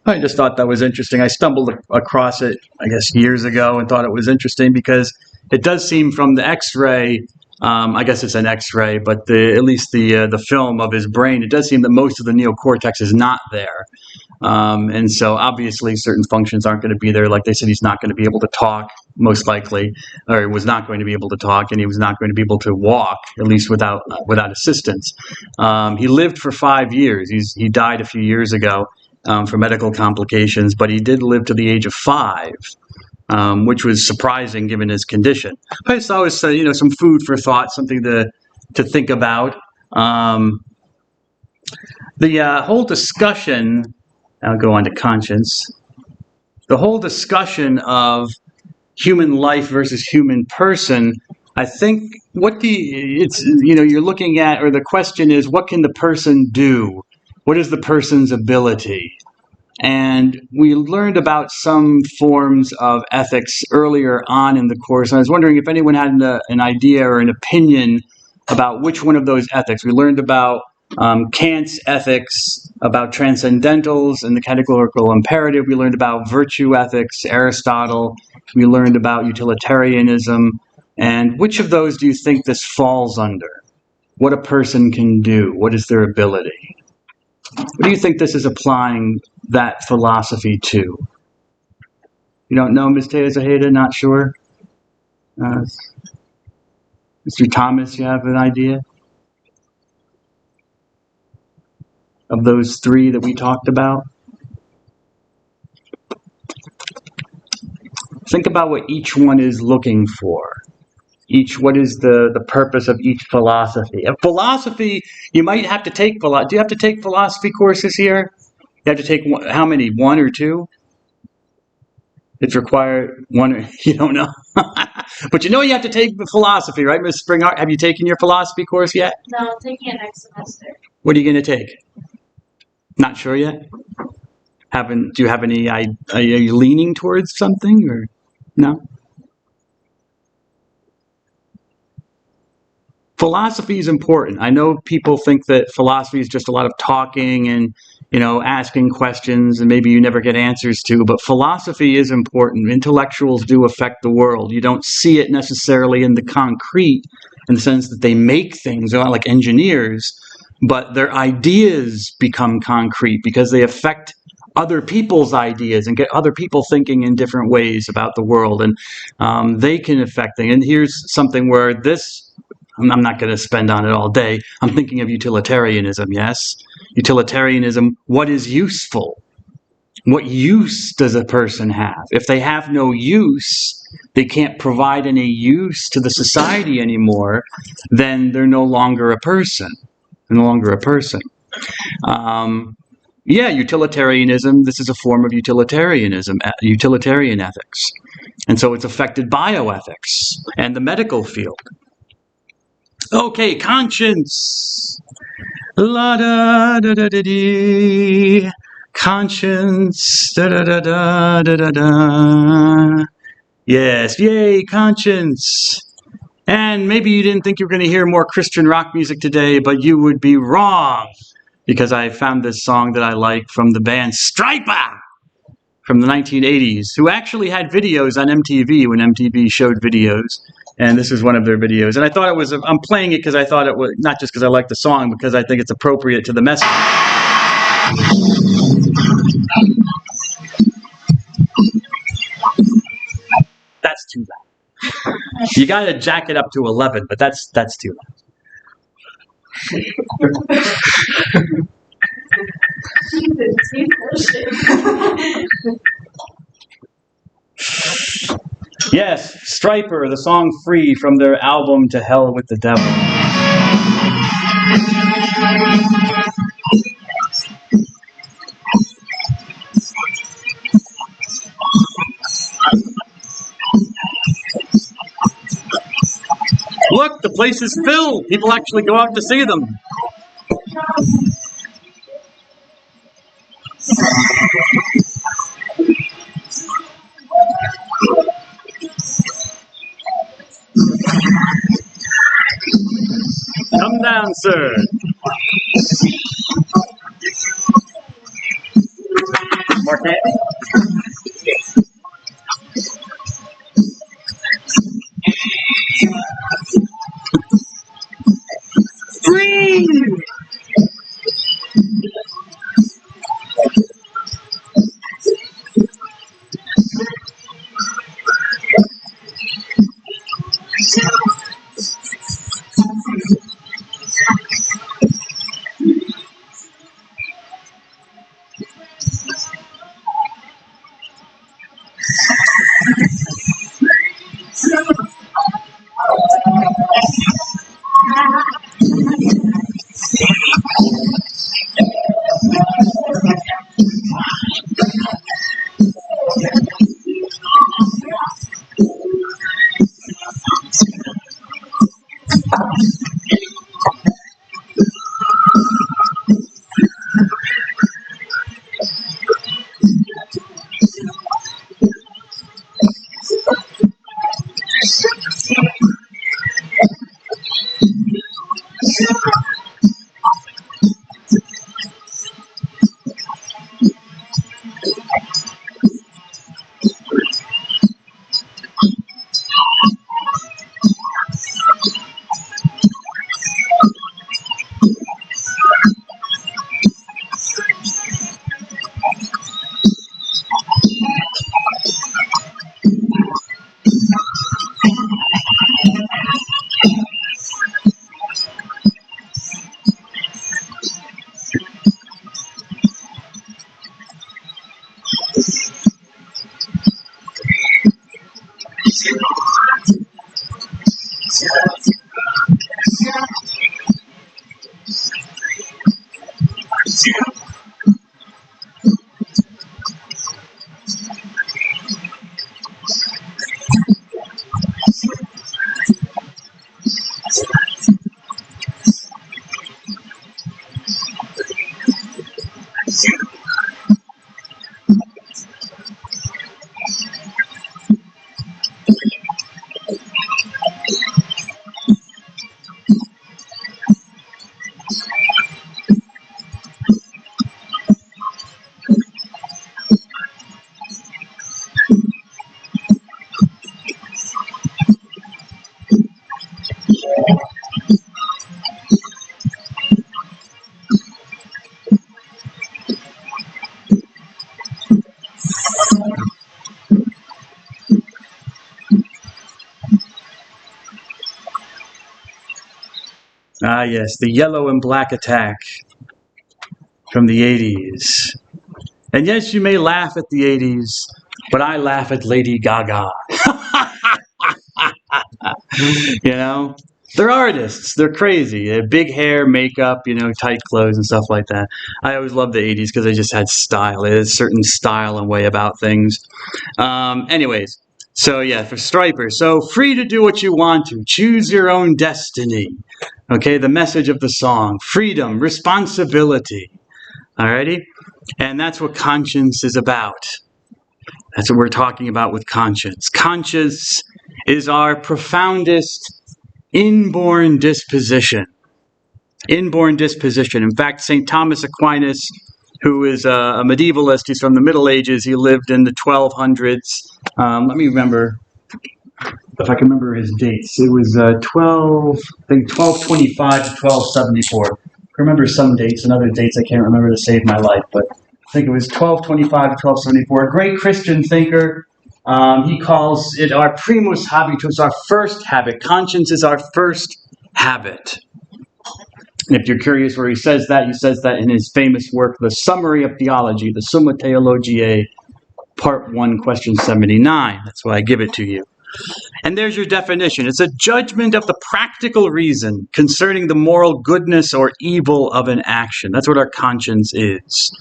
I just thought that was interesting. I stumbled across it, I guess, years ago and thought it was interesting because it does seem from the X-ray, I guess it's an X-ray, but at least the film of his brain, it does seem that most of the neocortex is not there. And so obviously certain functions aren't going to be there. Like they said, he's not going to be able to talk, most likely, or he was not going to be able to talk, and he was not going to be able to walk, at least without assistance. He lived for 5 years. He died a few years ago for medical complications, but he did live to the age of 5. Which was surprising given his condition. I just thought it was, some food for thought, something to think about. The whole discussion, I'll go on to conscience. The whole discussion of human life versus human person, I think you're looking at, or the question is, what can the person do? What is the person's ability? And we learned about some forms of ethics earlier on in the course. And I was wondering if anyone had an idea or an opinion about which one of those ethics. We learned about Kant's ethics, about transcendentals and the categorical imperative. We learned about virtue ethics, Aristotle. We learned about utilitarianism. And which of those do you think this falls under? What a person can do? What is their ability? What do you think this is applying that philosophy to? You don't know, Ms. Tejeda? Not sure? Mr. Thomas, you have an idea of those three that we talked about? Think about what each one is looking for. What is the purpose of each philosophy? A philosophy, you might have to take do you have to take philosophy courses here? You have to take how many? 1 or 2? It's required 1 or you don't know. But you know you have to take philosophy, right, Ms. Springhart? Have you taken your philosophy course yet?
No, I'm taking it next semester.
What are you going to take? Not sure yet? Do you have any, are you leaning towards something or no? Philosophy is important. I know people think that philosophy is just a lot of talking and, asking questions and maybe you never get answers to, but philosophy is important. Intellectuals do affect the world. You don't see it necessarily in the concrete in the sense that they make things, they're not like engineers, but their ideas become concrete because they affect other people's ideas and get other people thinking in different ways about the world, and they can affect things. And here's something where I'm not going to spend on it all day. I'm thinking of utilitarianism, yes? Utilitarianism, what is useful? What use does a person have? If they have no use, they can't provide any use to the society anymore, then they're no longer a person. They're no longer a person. Utilitarianism, this is a form of utilitarianism, utilitarian ethics. And so it's affected bioethics and the medical field. Okay, conscience. La da da da da dee. Conscience. Da da da da da da da. Yes, yay, conscience. And maybe you didn't think you were going to hear more Christian rock music today, but you would be wrong. Because I found this song that I like from the band Striper from the 1980s, who actually had videos on MTV when MTV showed videos. And this is one of their videos. And I thought I'm playing it because I thought it was, not just because I like the song, because I think it's appropriate to the message. That's too loud. You got to jack it up to 11, but that's too loud. Yes, Striper, the song Free from their album To Hell with the Devil. Look, the place is filled. People actually go out to see them. Come down, sir. More candy? Free! Ah, yes, the yellow and black attack from the 80s. And yes, you may laugh at the 80s, but I laugh at Lady Gaga. You know? They're artists. They're crazy. They have big hair, makeup, tight clothes and stuff like that. I always loved the 80s because they just had style. They had a certain style and way about things. Anyways, so yeah, for Striper. So free to do what you want to. Choose your own destiny. Okay, the message of the song. Freedom, responsibility. Alrighty? And that's what conscience is about. That's what we're talking about with conscience. Conscience is our profoundest inborn disposition. Inborn disposition. In fact, St. Thomas Aquinas, who is a medievalist, he's from the Middle Ages, he lived in the 1200s. Let me remember, if I can remember his dates. It was 1225 to 1274. I remember some dates and other dates I can't remember to save my life, but I think it was 1225 to 1274. A great Christian thinker. He calls it our primus habitus, our first habit. Conscience is our first habit. And if you're curious where he says that in his famous work, The Summary of Theology, the Summa Theologiae, Part 1, Question 79. That's why I give it to you. And there's your definition. It's a judgment of the practical reason concerning the moral goodness or evil of an action. That's what our conscience is.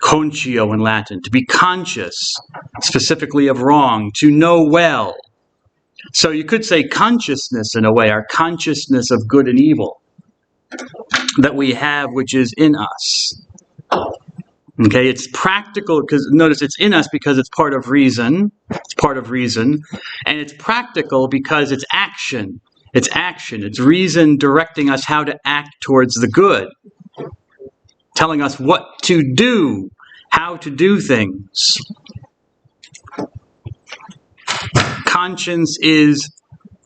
Conscio in Latin, to be conscious, specifically of wrong, to know well. So you could say consciousness in a way, our consciousness of good and evil that we have, which is in us. Okay, it's practical because notice it's in us because it's part of reason. It's part of reason. And it's practical because it's action. It's action. It's reason directing us how to act towards the good. Telling us what to do, how to do things. Conscience is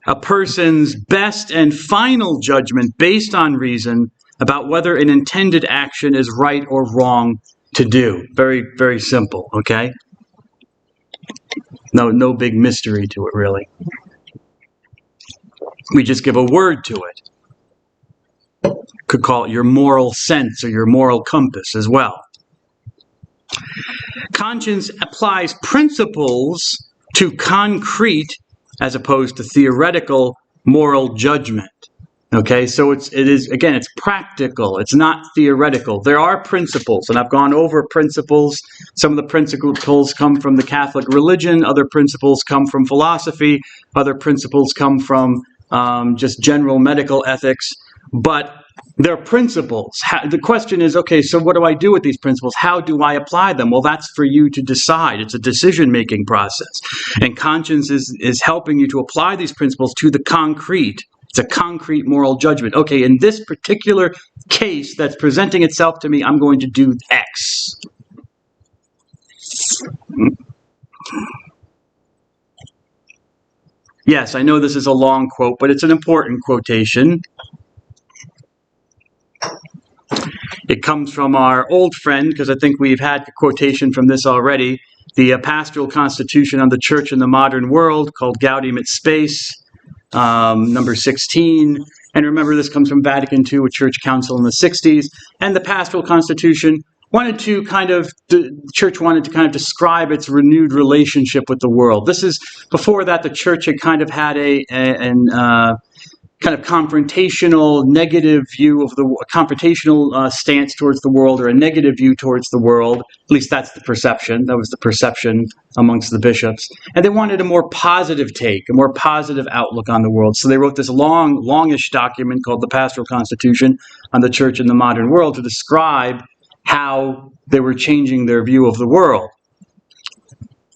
a person's best and final judgment based on reason about whether an intended action is right or wrong to do. Very, very simple, okay? No big mystery to it, really. We just give a word to it. Could call it your moral sense or your moral compass as well. Conscience applies principles to concrete as opposed to theoretical moral judgment. Okay, so it is again, it's practical. It's not theoretical. There are principles, and I've gone over principles. Some of the principles come from the Catholic religion. Other principles come from philosophy. Other principles come from just general medical ethics. But they're principles. The question is, okay, so what do I do with these principles? How do I apply them? Well, that's for you to decide. It's a decision-making process. And conscience is helping you to apply these principles to the concrete. It's a concrete moral judgment. Okay, in this particular case that's presenting itself to me, I'm going to do X. Yes, I know this is a long quote, but it's an important quotation. It comes from our old friend, because I think we've had a quotation from this already, the Pastoral Constitution of the Church in the Modern World, called Gaudium et Spes, number 16. And remember, this comes from Vatican II, a church council in the 60s. And the Pastoral Constitution the church wanted to kind of describe its renewed relationship with the world. This is, before that, the church had kind of had kind of confrontational, negative view of the confrontational stance towards the world, or a negative view towards the world. At least that's the perception. That was the perception amongst the bishops. And they wanted a more positive take, a more positive outlook on the world. So they wrote this longish document called the Pastoral Constitution on the Church in the Modern World to describe how they were changing their view of the world.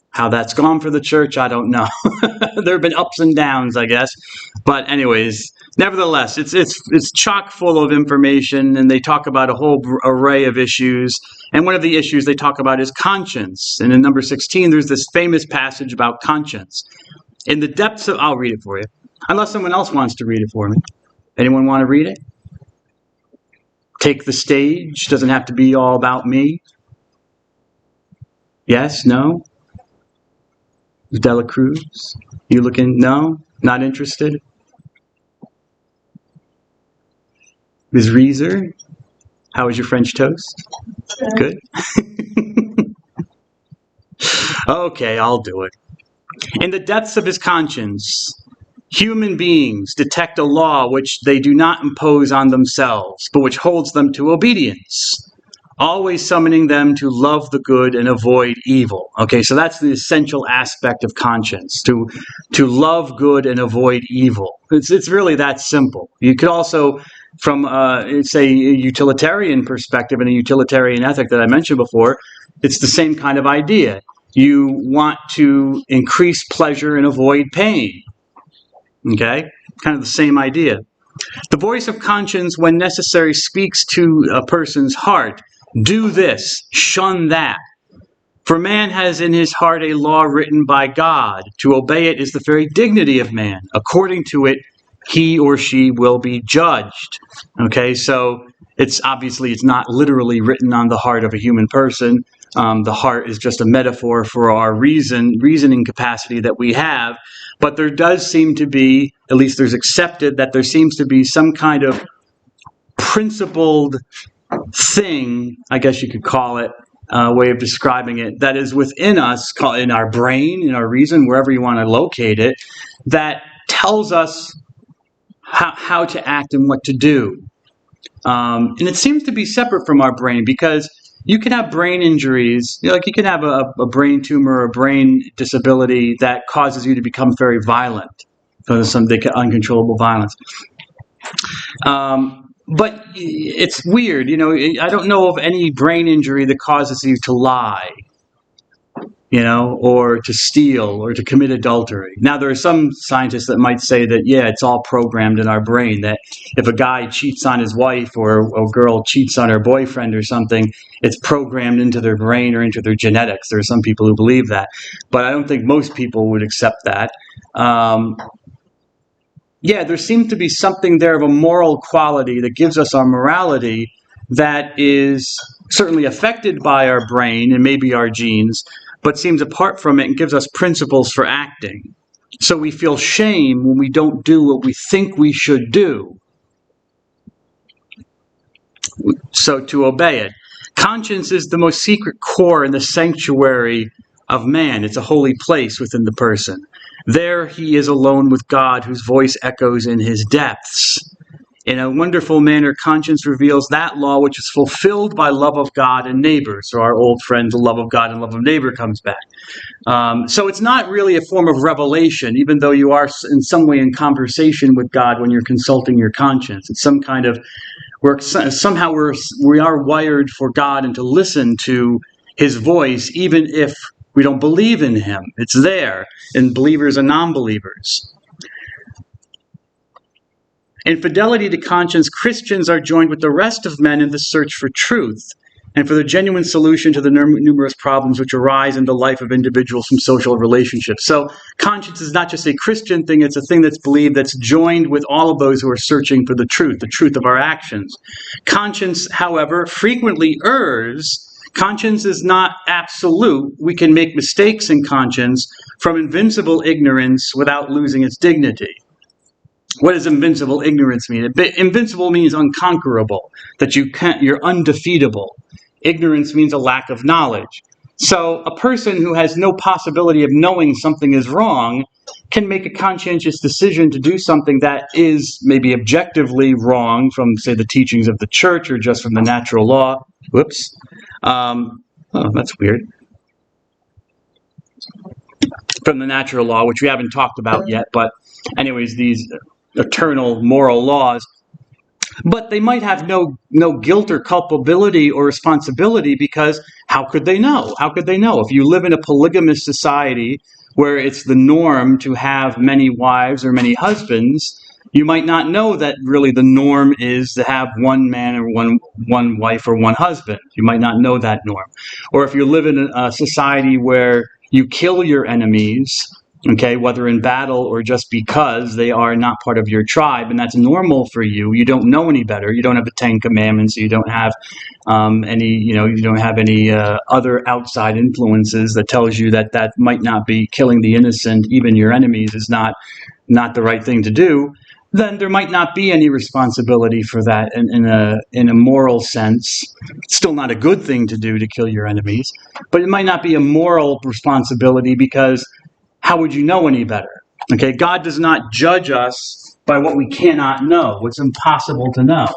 How that's gone for the church, I don't know. There have been ups and downs, I guess. But anyways, nevertheless, it's chock full of information, and they talk about a whole array of issues. And one of the issues they talk about is conscience. And in number 16, there's this famous passage about conscience. In the depths of, I'll read it for you, unless someone else wants to read it for me. Anyone want to read it? Take the stage. Doesn't have to be all about me. Yes? No? Dela Cruz? You looking? No? Not interested? Ms. Reeser? How was your French toast? Good? Okay, I'll do it. In the depths of his conscience, human beings detect a law which they do not impose on themselves, but which holds them to obedience, always summoning them to love the good and avoid evil. Okay, so that's the essential aspect of conscience, to love good and avoid evil. It's really that simple. You could also, from say, a utilitarian perspective and a utilitarian ethic that I mentioned before, it's the same kind of idea. You want to increase pleasure and avoid pain. Okay, kind of the same idea. The voice of conscience, when necessary, speaks to a person's heart. Do this, shun that. For man has in his heart a law written by God. To obey it is the very dignity of man. According to it, he or she will be judged. Okay, so it's not literally written on the heart of a human person. The heart is just a metaphor for our reasoning capacity that we have. But there does seem to be, at least there's accepted, that there seems to be some kind of principled thing, I guess you could call it, way of describing it, that is within us, in our brain, in our reason, wherever you want to locate it, that tells us how to act and what to do. And it seems to be separate from our brain, because you can have brain injuries, like you can have a brain tumor or a brain disability that causes you to become very violent, some uncontrollable violence. But it's weird, I don't know of any brain injury that causes you to lie, or to steal or to commit adultery. Now, there are some scientists that might say that, yeah, it's all programmed in our brain, that if a guy cheats on his wife or a girl cheats on her boyfriend or something, it's programmed into their brain or into their genetics. There are some people who believe that, but I don't think most people would accept that. Yeah, there seems to be something there of a moral quality that gives us our morality that is certainly affected by our brain and maybe our genes, but seems apart from it and gives us principles for acting. So we feel shame when we don't do what we think we should do. So to obey it. Conscience is the most secret core in the sanctuary of man. It's a holy place within the person. There he is alone with God, whose voice echoes in his depths. In a wonderful manner, conscience reveals that law which is fulfilled by love of God and neighbor. So our old friend, the love of God and love of neighbor, comes back. So it's not really a form of revelation, even though you are in some way in conversation with God when you're consulting your conscience. It's some kind of, somehow we are wired for God and to listen to his voice, even if we don't believe in him. It's there in believers and non-believers. In fidelity to conscience, Christians are joined with the rest of men in the search for truth and for the genuine solution to the numerous problems which arise in the life of individuals from social relationships. So conscience is not just a Christian thing, it's a thing that's believed, that's joined with all of those who are searching for the truth of our actions. Conscience, however, frequently errs. Conscience is not absolute. We can make mistakes in conscience from invincible ignorance without losing its dignity. What does invincible ignorance mean? Invincible means unconquerable, that you're undefeatable. Ignorance means a lack of knowledge. So a person who has no possibility of knowing something is wrong can make a conscientious decision to do something that is maybe objectively wrong from, say, the teachings of the church or just from the natural law. Whoops. Oh, that's weird. From the natural law, which we haven't talked about yet, but anyways, these eternal moral laws. But they might have no guilt or culpability or responsibility, because how could they know? How could they know? If you live in a polygamous society where it's the norm to have many wives or many husbands, you might not know that really the norm is to have one man or one wife or one husband. You might not know that norm. Or if you live in a society where you kill your enemies, okay, whether in battle or just because they are not part of your tribe, and that's normal for you. You don't know any better. You don't have the Ten Commandments. You don't have you don't have any other outside influences that tells you that that might not be killing the innocent, even your enemies, is not the right thing to do. Then there might not be any responsibility for that in a moral sense. It's still not a good thing to do to kill your enemies, but it might not be a moral responsibility, because how would you know any better? Okay, God does not judge us by what we cannot know, what's impossible to know,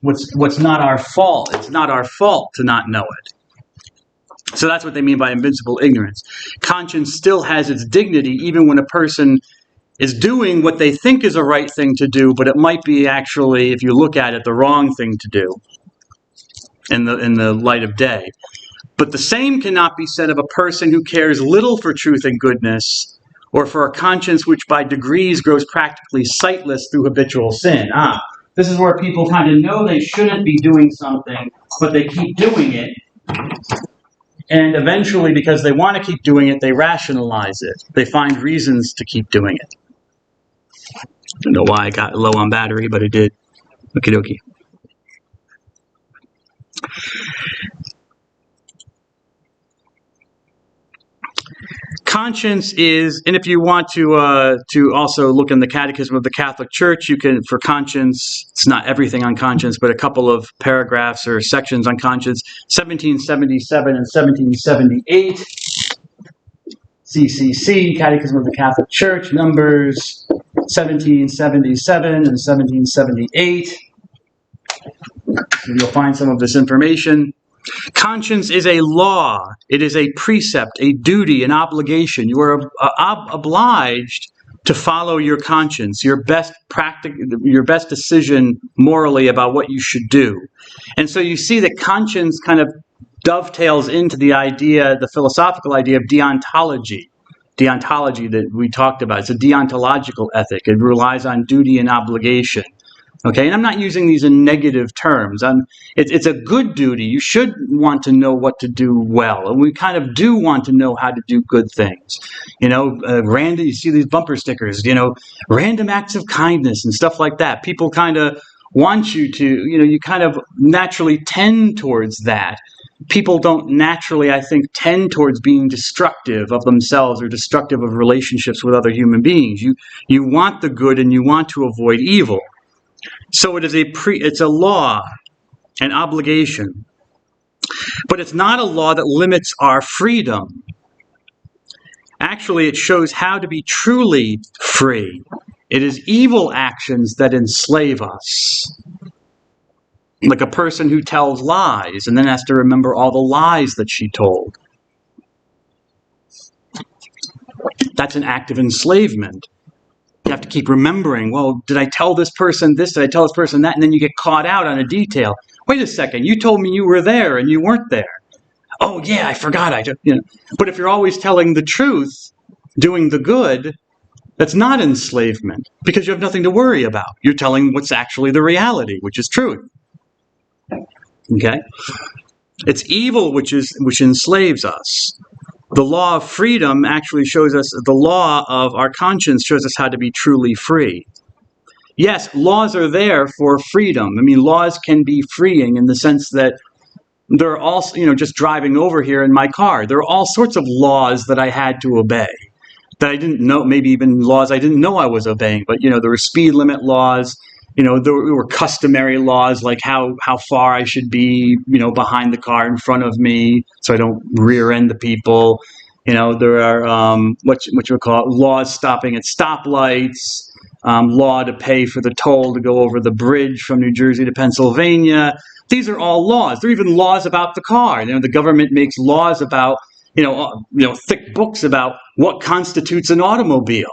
what's not our fault. It's not our fault to not know it. So that's what they mean by invincible ignorance. Conscience still has its dignity even when a person is doing what they think is a right thing to do, but it might be actually, if you look at it, the wrong thing to do in the light of day. But the same cannot be said of a person who cares little for truth and goodness, or for a conscience which by degrees grows practically sightless through habitual sin. This is where people kind of know they shouldn't be doing something, but they keep doing it. And eventually, because they want to keep doing it, they rationalize it. They find reasons to keep doing it. I don't know why I got low on battery, but it did. Okie dokie. Conscience is, and if you want to also look in the Catechism of the Catholic Church, you can, for conscience, it's not everything on conscience, but a couple of paragraphs or sections on conscience, 1777 and 1778, CCC, Catechism of the Catholic Church, numbers 1777 and 1778. You'll find some of this information. Conscience is a law. It is a precept, a duty, an obligation. You are obliged to follow your conscience, your best decision morally about what you should do. And so you see that conscience kind of dovetails into the idea, the philosophical idea of deontology that we talked about. It's a deontological ethic. It relies on duty and obligation. Okay, and I'm not using these in negative terms. It's a good duty. You should want to know what to do well, and we kind of do want to know how to do good things. Random. You see these bumper stickers. Random acts of kindness and stuff like that. People kind of want you to. You kind of naturally tend towards that. People don't naturally, I think, tend towards being destructive of themselves or destructive of relationships with other human beings. You want the good and you want to avoid evil. So it is it's a law, an obligation. But it's not a law that limits our freedom. Actually, it shows how to be truly free. It is evil actions that enslave us. Like a person who tells lies and then has to remember all the lies that she told. That's an act of enslavement. You have to keep remembering, well, did I tell this person this? Did I tell this person that? And then you get caught out on a detail. Wait a second, you told me you were there and you weren't there. Oh, yeah, I forgot. But if you're always telling the truth, doing the good, that's not enslavement, because you have nothing to worry about. You're telling what's actually the reality, which is truth. Okay? It's evil which enslaves us. The law of freedom actually shows us, the law of our conscience shows us how to be truly free. Yes, laws are there for freedom. I mean, laws can be freeing in the sense that there are also, just driving over here in my car, there are all sorts of laws that I had to obey that I didn't know, maybe even laws I didn't know I was obeying. But, there were speed limit laws, there were customary laws like how far I should be, behind the car in front of me so I don't rear end the people. There are what you would call laws stopping at stoplights, law to pay for the toll to go over the bridge from New Jersey to Pennsylvania. These are all laws. There are even laws about the car. The government makes laws about, thick books about what constitutes an automobile.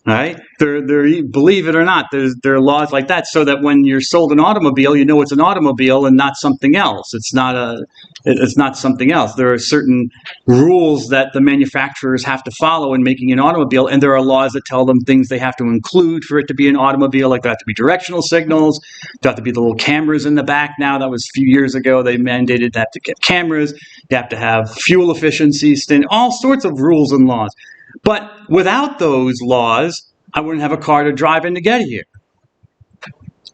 Right? Believe it or not, there are laws like that, so that when you're sold an automobile, you know it's an automobile and not something else. It's not something else. There are certain rules that the manufacturers have to follow in making an automobile, and there are laws that tell them things they have to include for it to be an automobile. Like there have to be directional signals, there have to be the little cameras in the back. Now that was a few years ago. They mandated that to get cameras. You have to have fuel efficiency, all sorts of rules and laws. But without those laws, I wouldn't have a car to drive in to get here.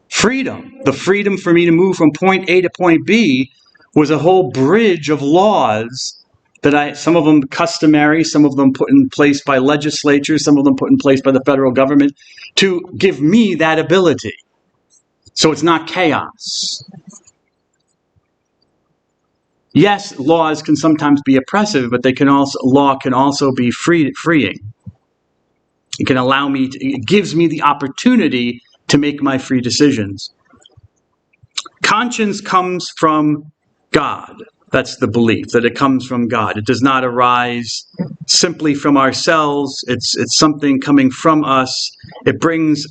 Freedom, the freedom for me to move from point A to point B, was a whole bridge of laws that some of them customary, some of them put in place by legislatures, some of them put in place by the federal government to give me that ability. So it's not chaos. Yes, laws can sometimes be oppressive, but law can also be freeing. It can it gives me the opportunity to make my free decisions. Conscience comes from God. That's the belief, that it comes from God. It does not arise simply from ourselves. It's something coming from us. It brings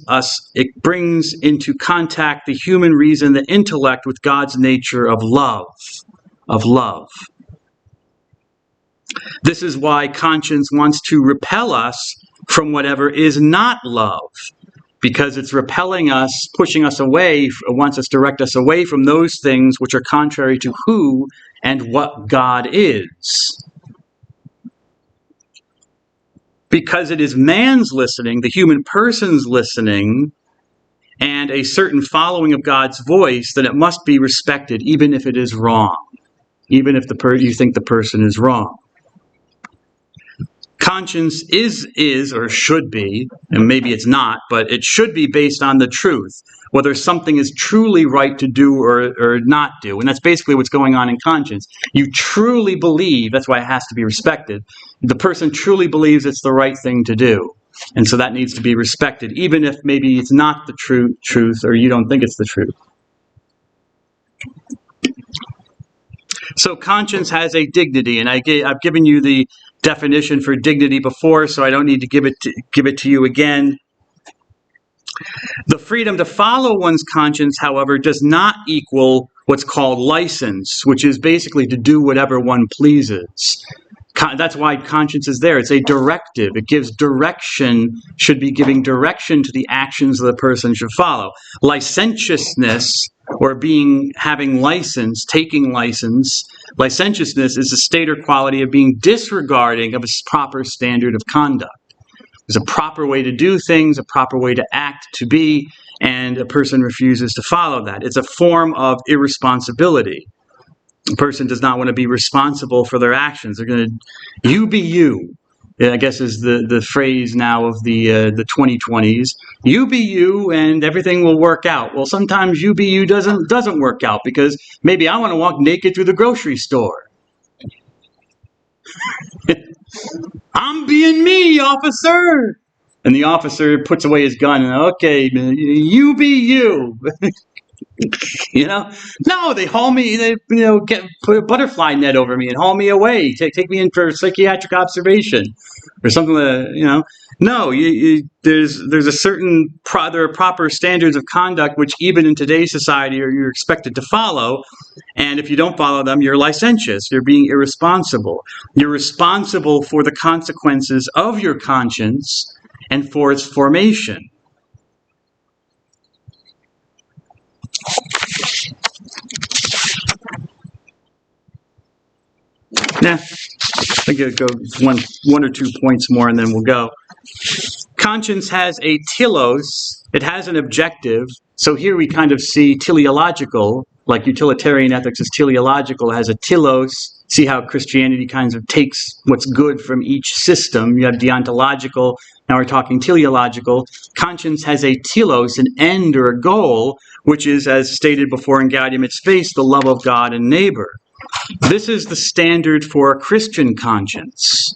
into contact the human reason, the intellect, with God's nature of love. This is why conscience wants to repel us from whatever is not love, because it's repelling us, pushing us away, wants us to direct us away from those things which are contrary to who and what God is. Because it is man's listening, the human person's listening, and a certain following of God's voice, then it must be respected, even if it is wrong. Even if you think the person is wrong. Conscience is or should be, and maybe it's not, but it should be based on the truth, whether something is truly right to do or not do. And that's basically what's going on in conscience. You truly believe, that's why it has to be respected. The person truly believes it's the right thing to do. And so that needs to be respected, even if maybe it's not the truth or you don't think it's the truth. So conscience has a dignity, and I've given you the definition for dignity before, so I don't need to give it to you again. The freedom to follow one's conscience, however, does not equal what's called license, which is basically to do whatever one pleases. That's why conscience is there. It's a directive. It gives direction, should be giving direction to the actions the person should follow. Licentiousness, or having license, taking license, licentiousness is a state or quality of being disregarding of a proper standard of conduct. There's a proper way to do things, a proper way to act, to be, and a person refuses to follow that. It's a form of irresponsibility. A person does not want to be responsible for their actions. They're going to, you be you. I guess is the phrase now of the 2020s. You be you, and everything will work out. Well, sometimes you be you doesn't work out, because maybe I want to walk naked through the grocery store. I'm being me, officer. And the officer puts away his gun and, okay, you be you. No, they haul me, put a butterfly net over me and haul me away, take me in for psychiatric observation or something no, there's a certain, there are proper standards of conduct which even in today's society you're expected to follow, and if you don't follow them, you're licentious, you're being irresponsible. You're responsible for the consequences of your conscience and for its formation. Yeah, I think I'll go one or 2 points more and then we'll go. Conscience has a telos, it has an objective. So here we kind of see teleological, like utilitarian ethics is teleological, has a telos. See how Christianity kind of takes what's good from each system. You have deontological, now we're talking teleological. Conscience has a telos, an end or a goal, which is, as stated before in Gaudium et Spes, the love of God and neighbor. This is the standard for a Christian conscience.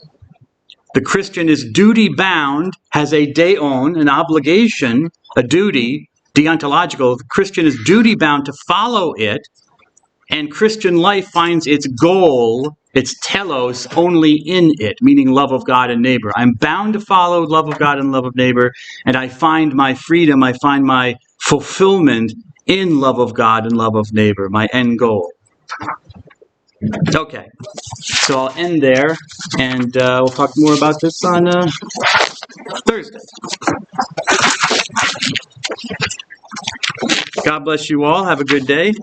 The Christian is duty-bound, has a deon, an obligation, a duty, deontological. The Christian is duty-bound to follow it, and Christian life finds its goal, its telos, only in it, meaning love of God and neighbor. I'm bound to follow love of God and love of neighbor, and I find my freedom, I find my fulfillment in love of God and love of neighbor, my end goal. Okay, so I'll end there, and we'll talk more about this on Thursday. God bless you all. Have a good day.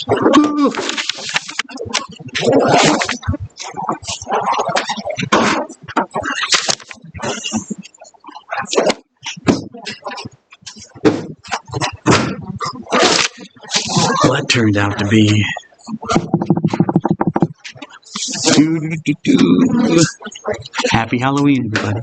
Woo. Well, that turned out to be... Happy Halloween, everybody.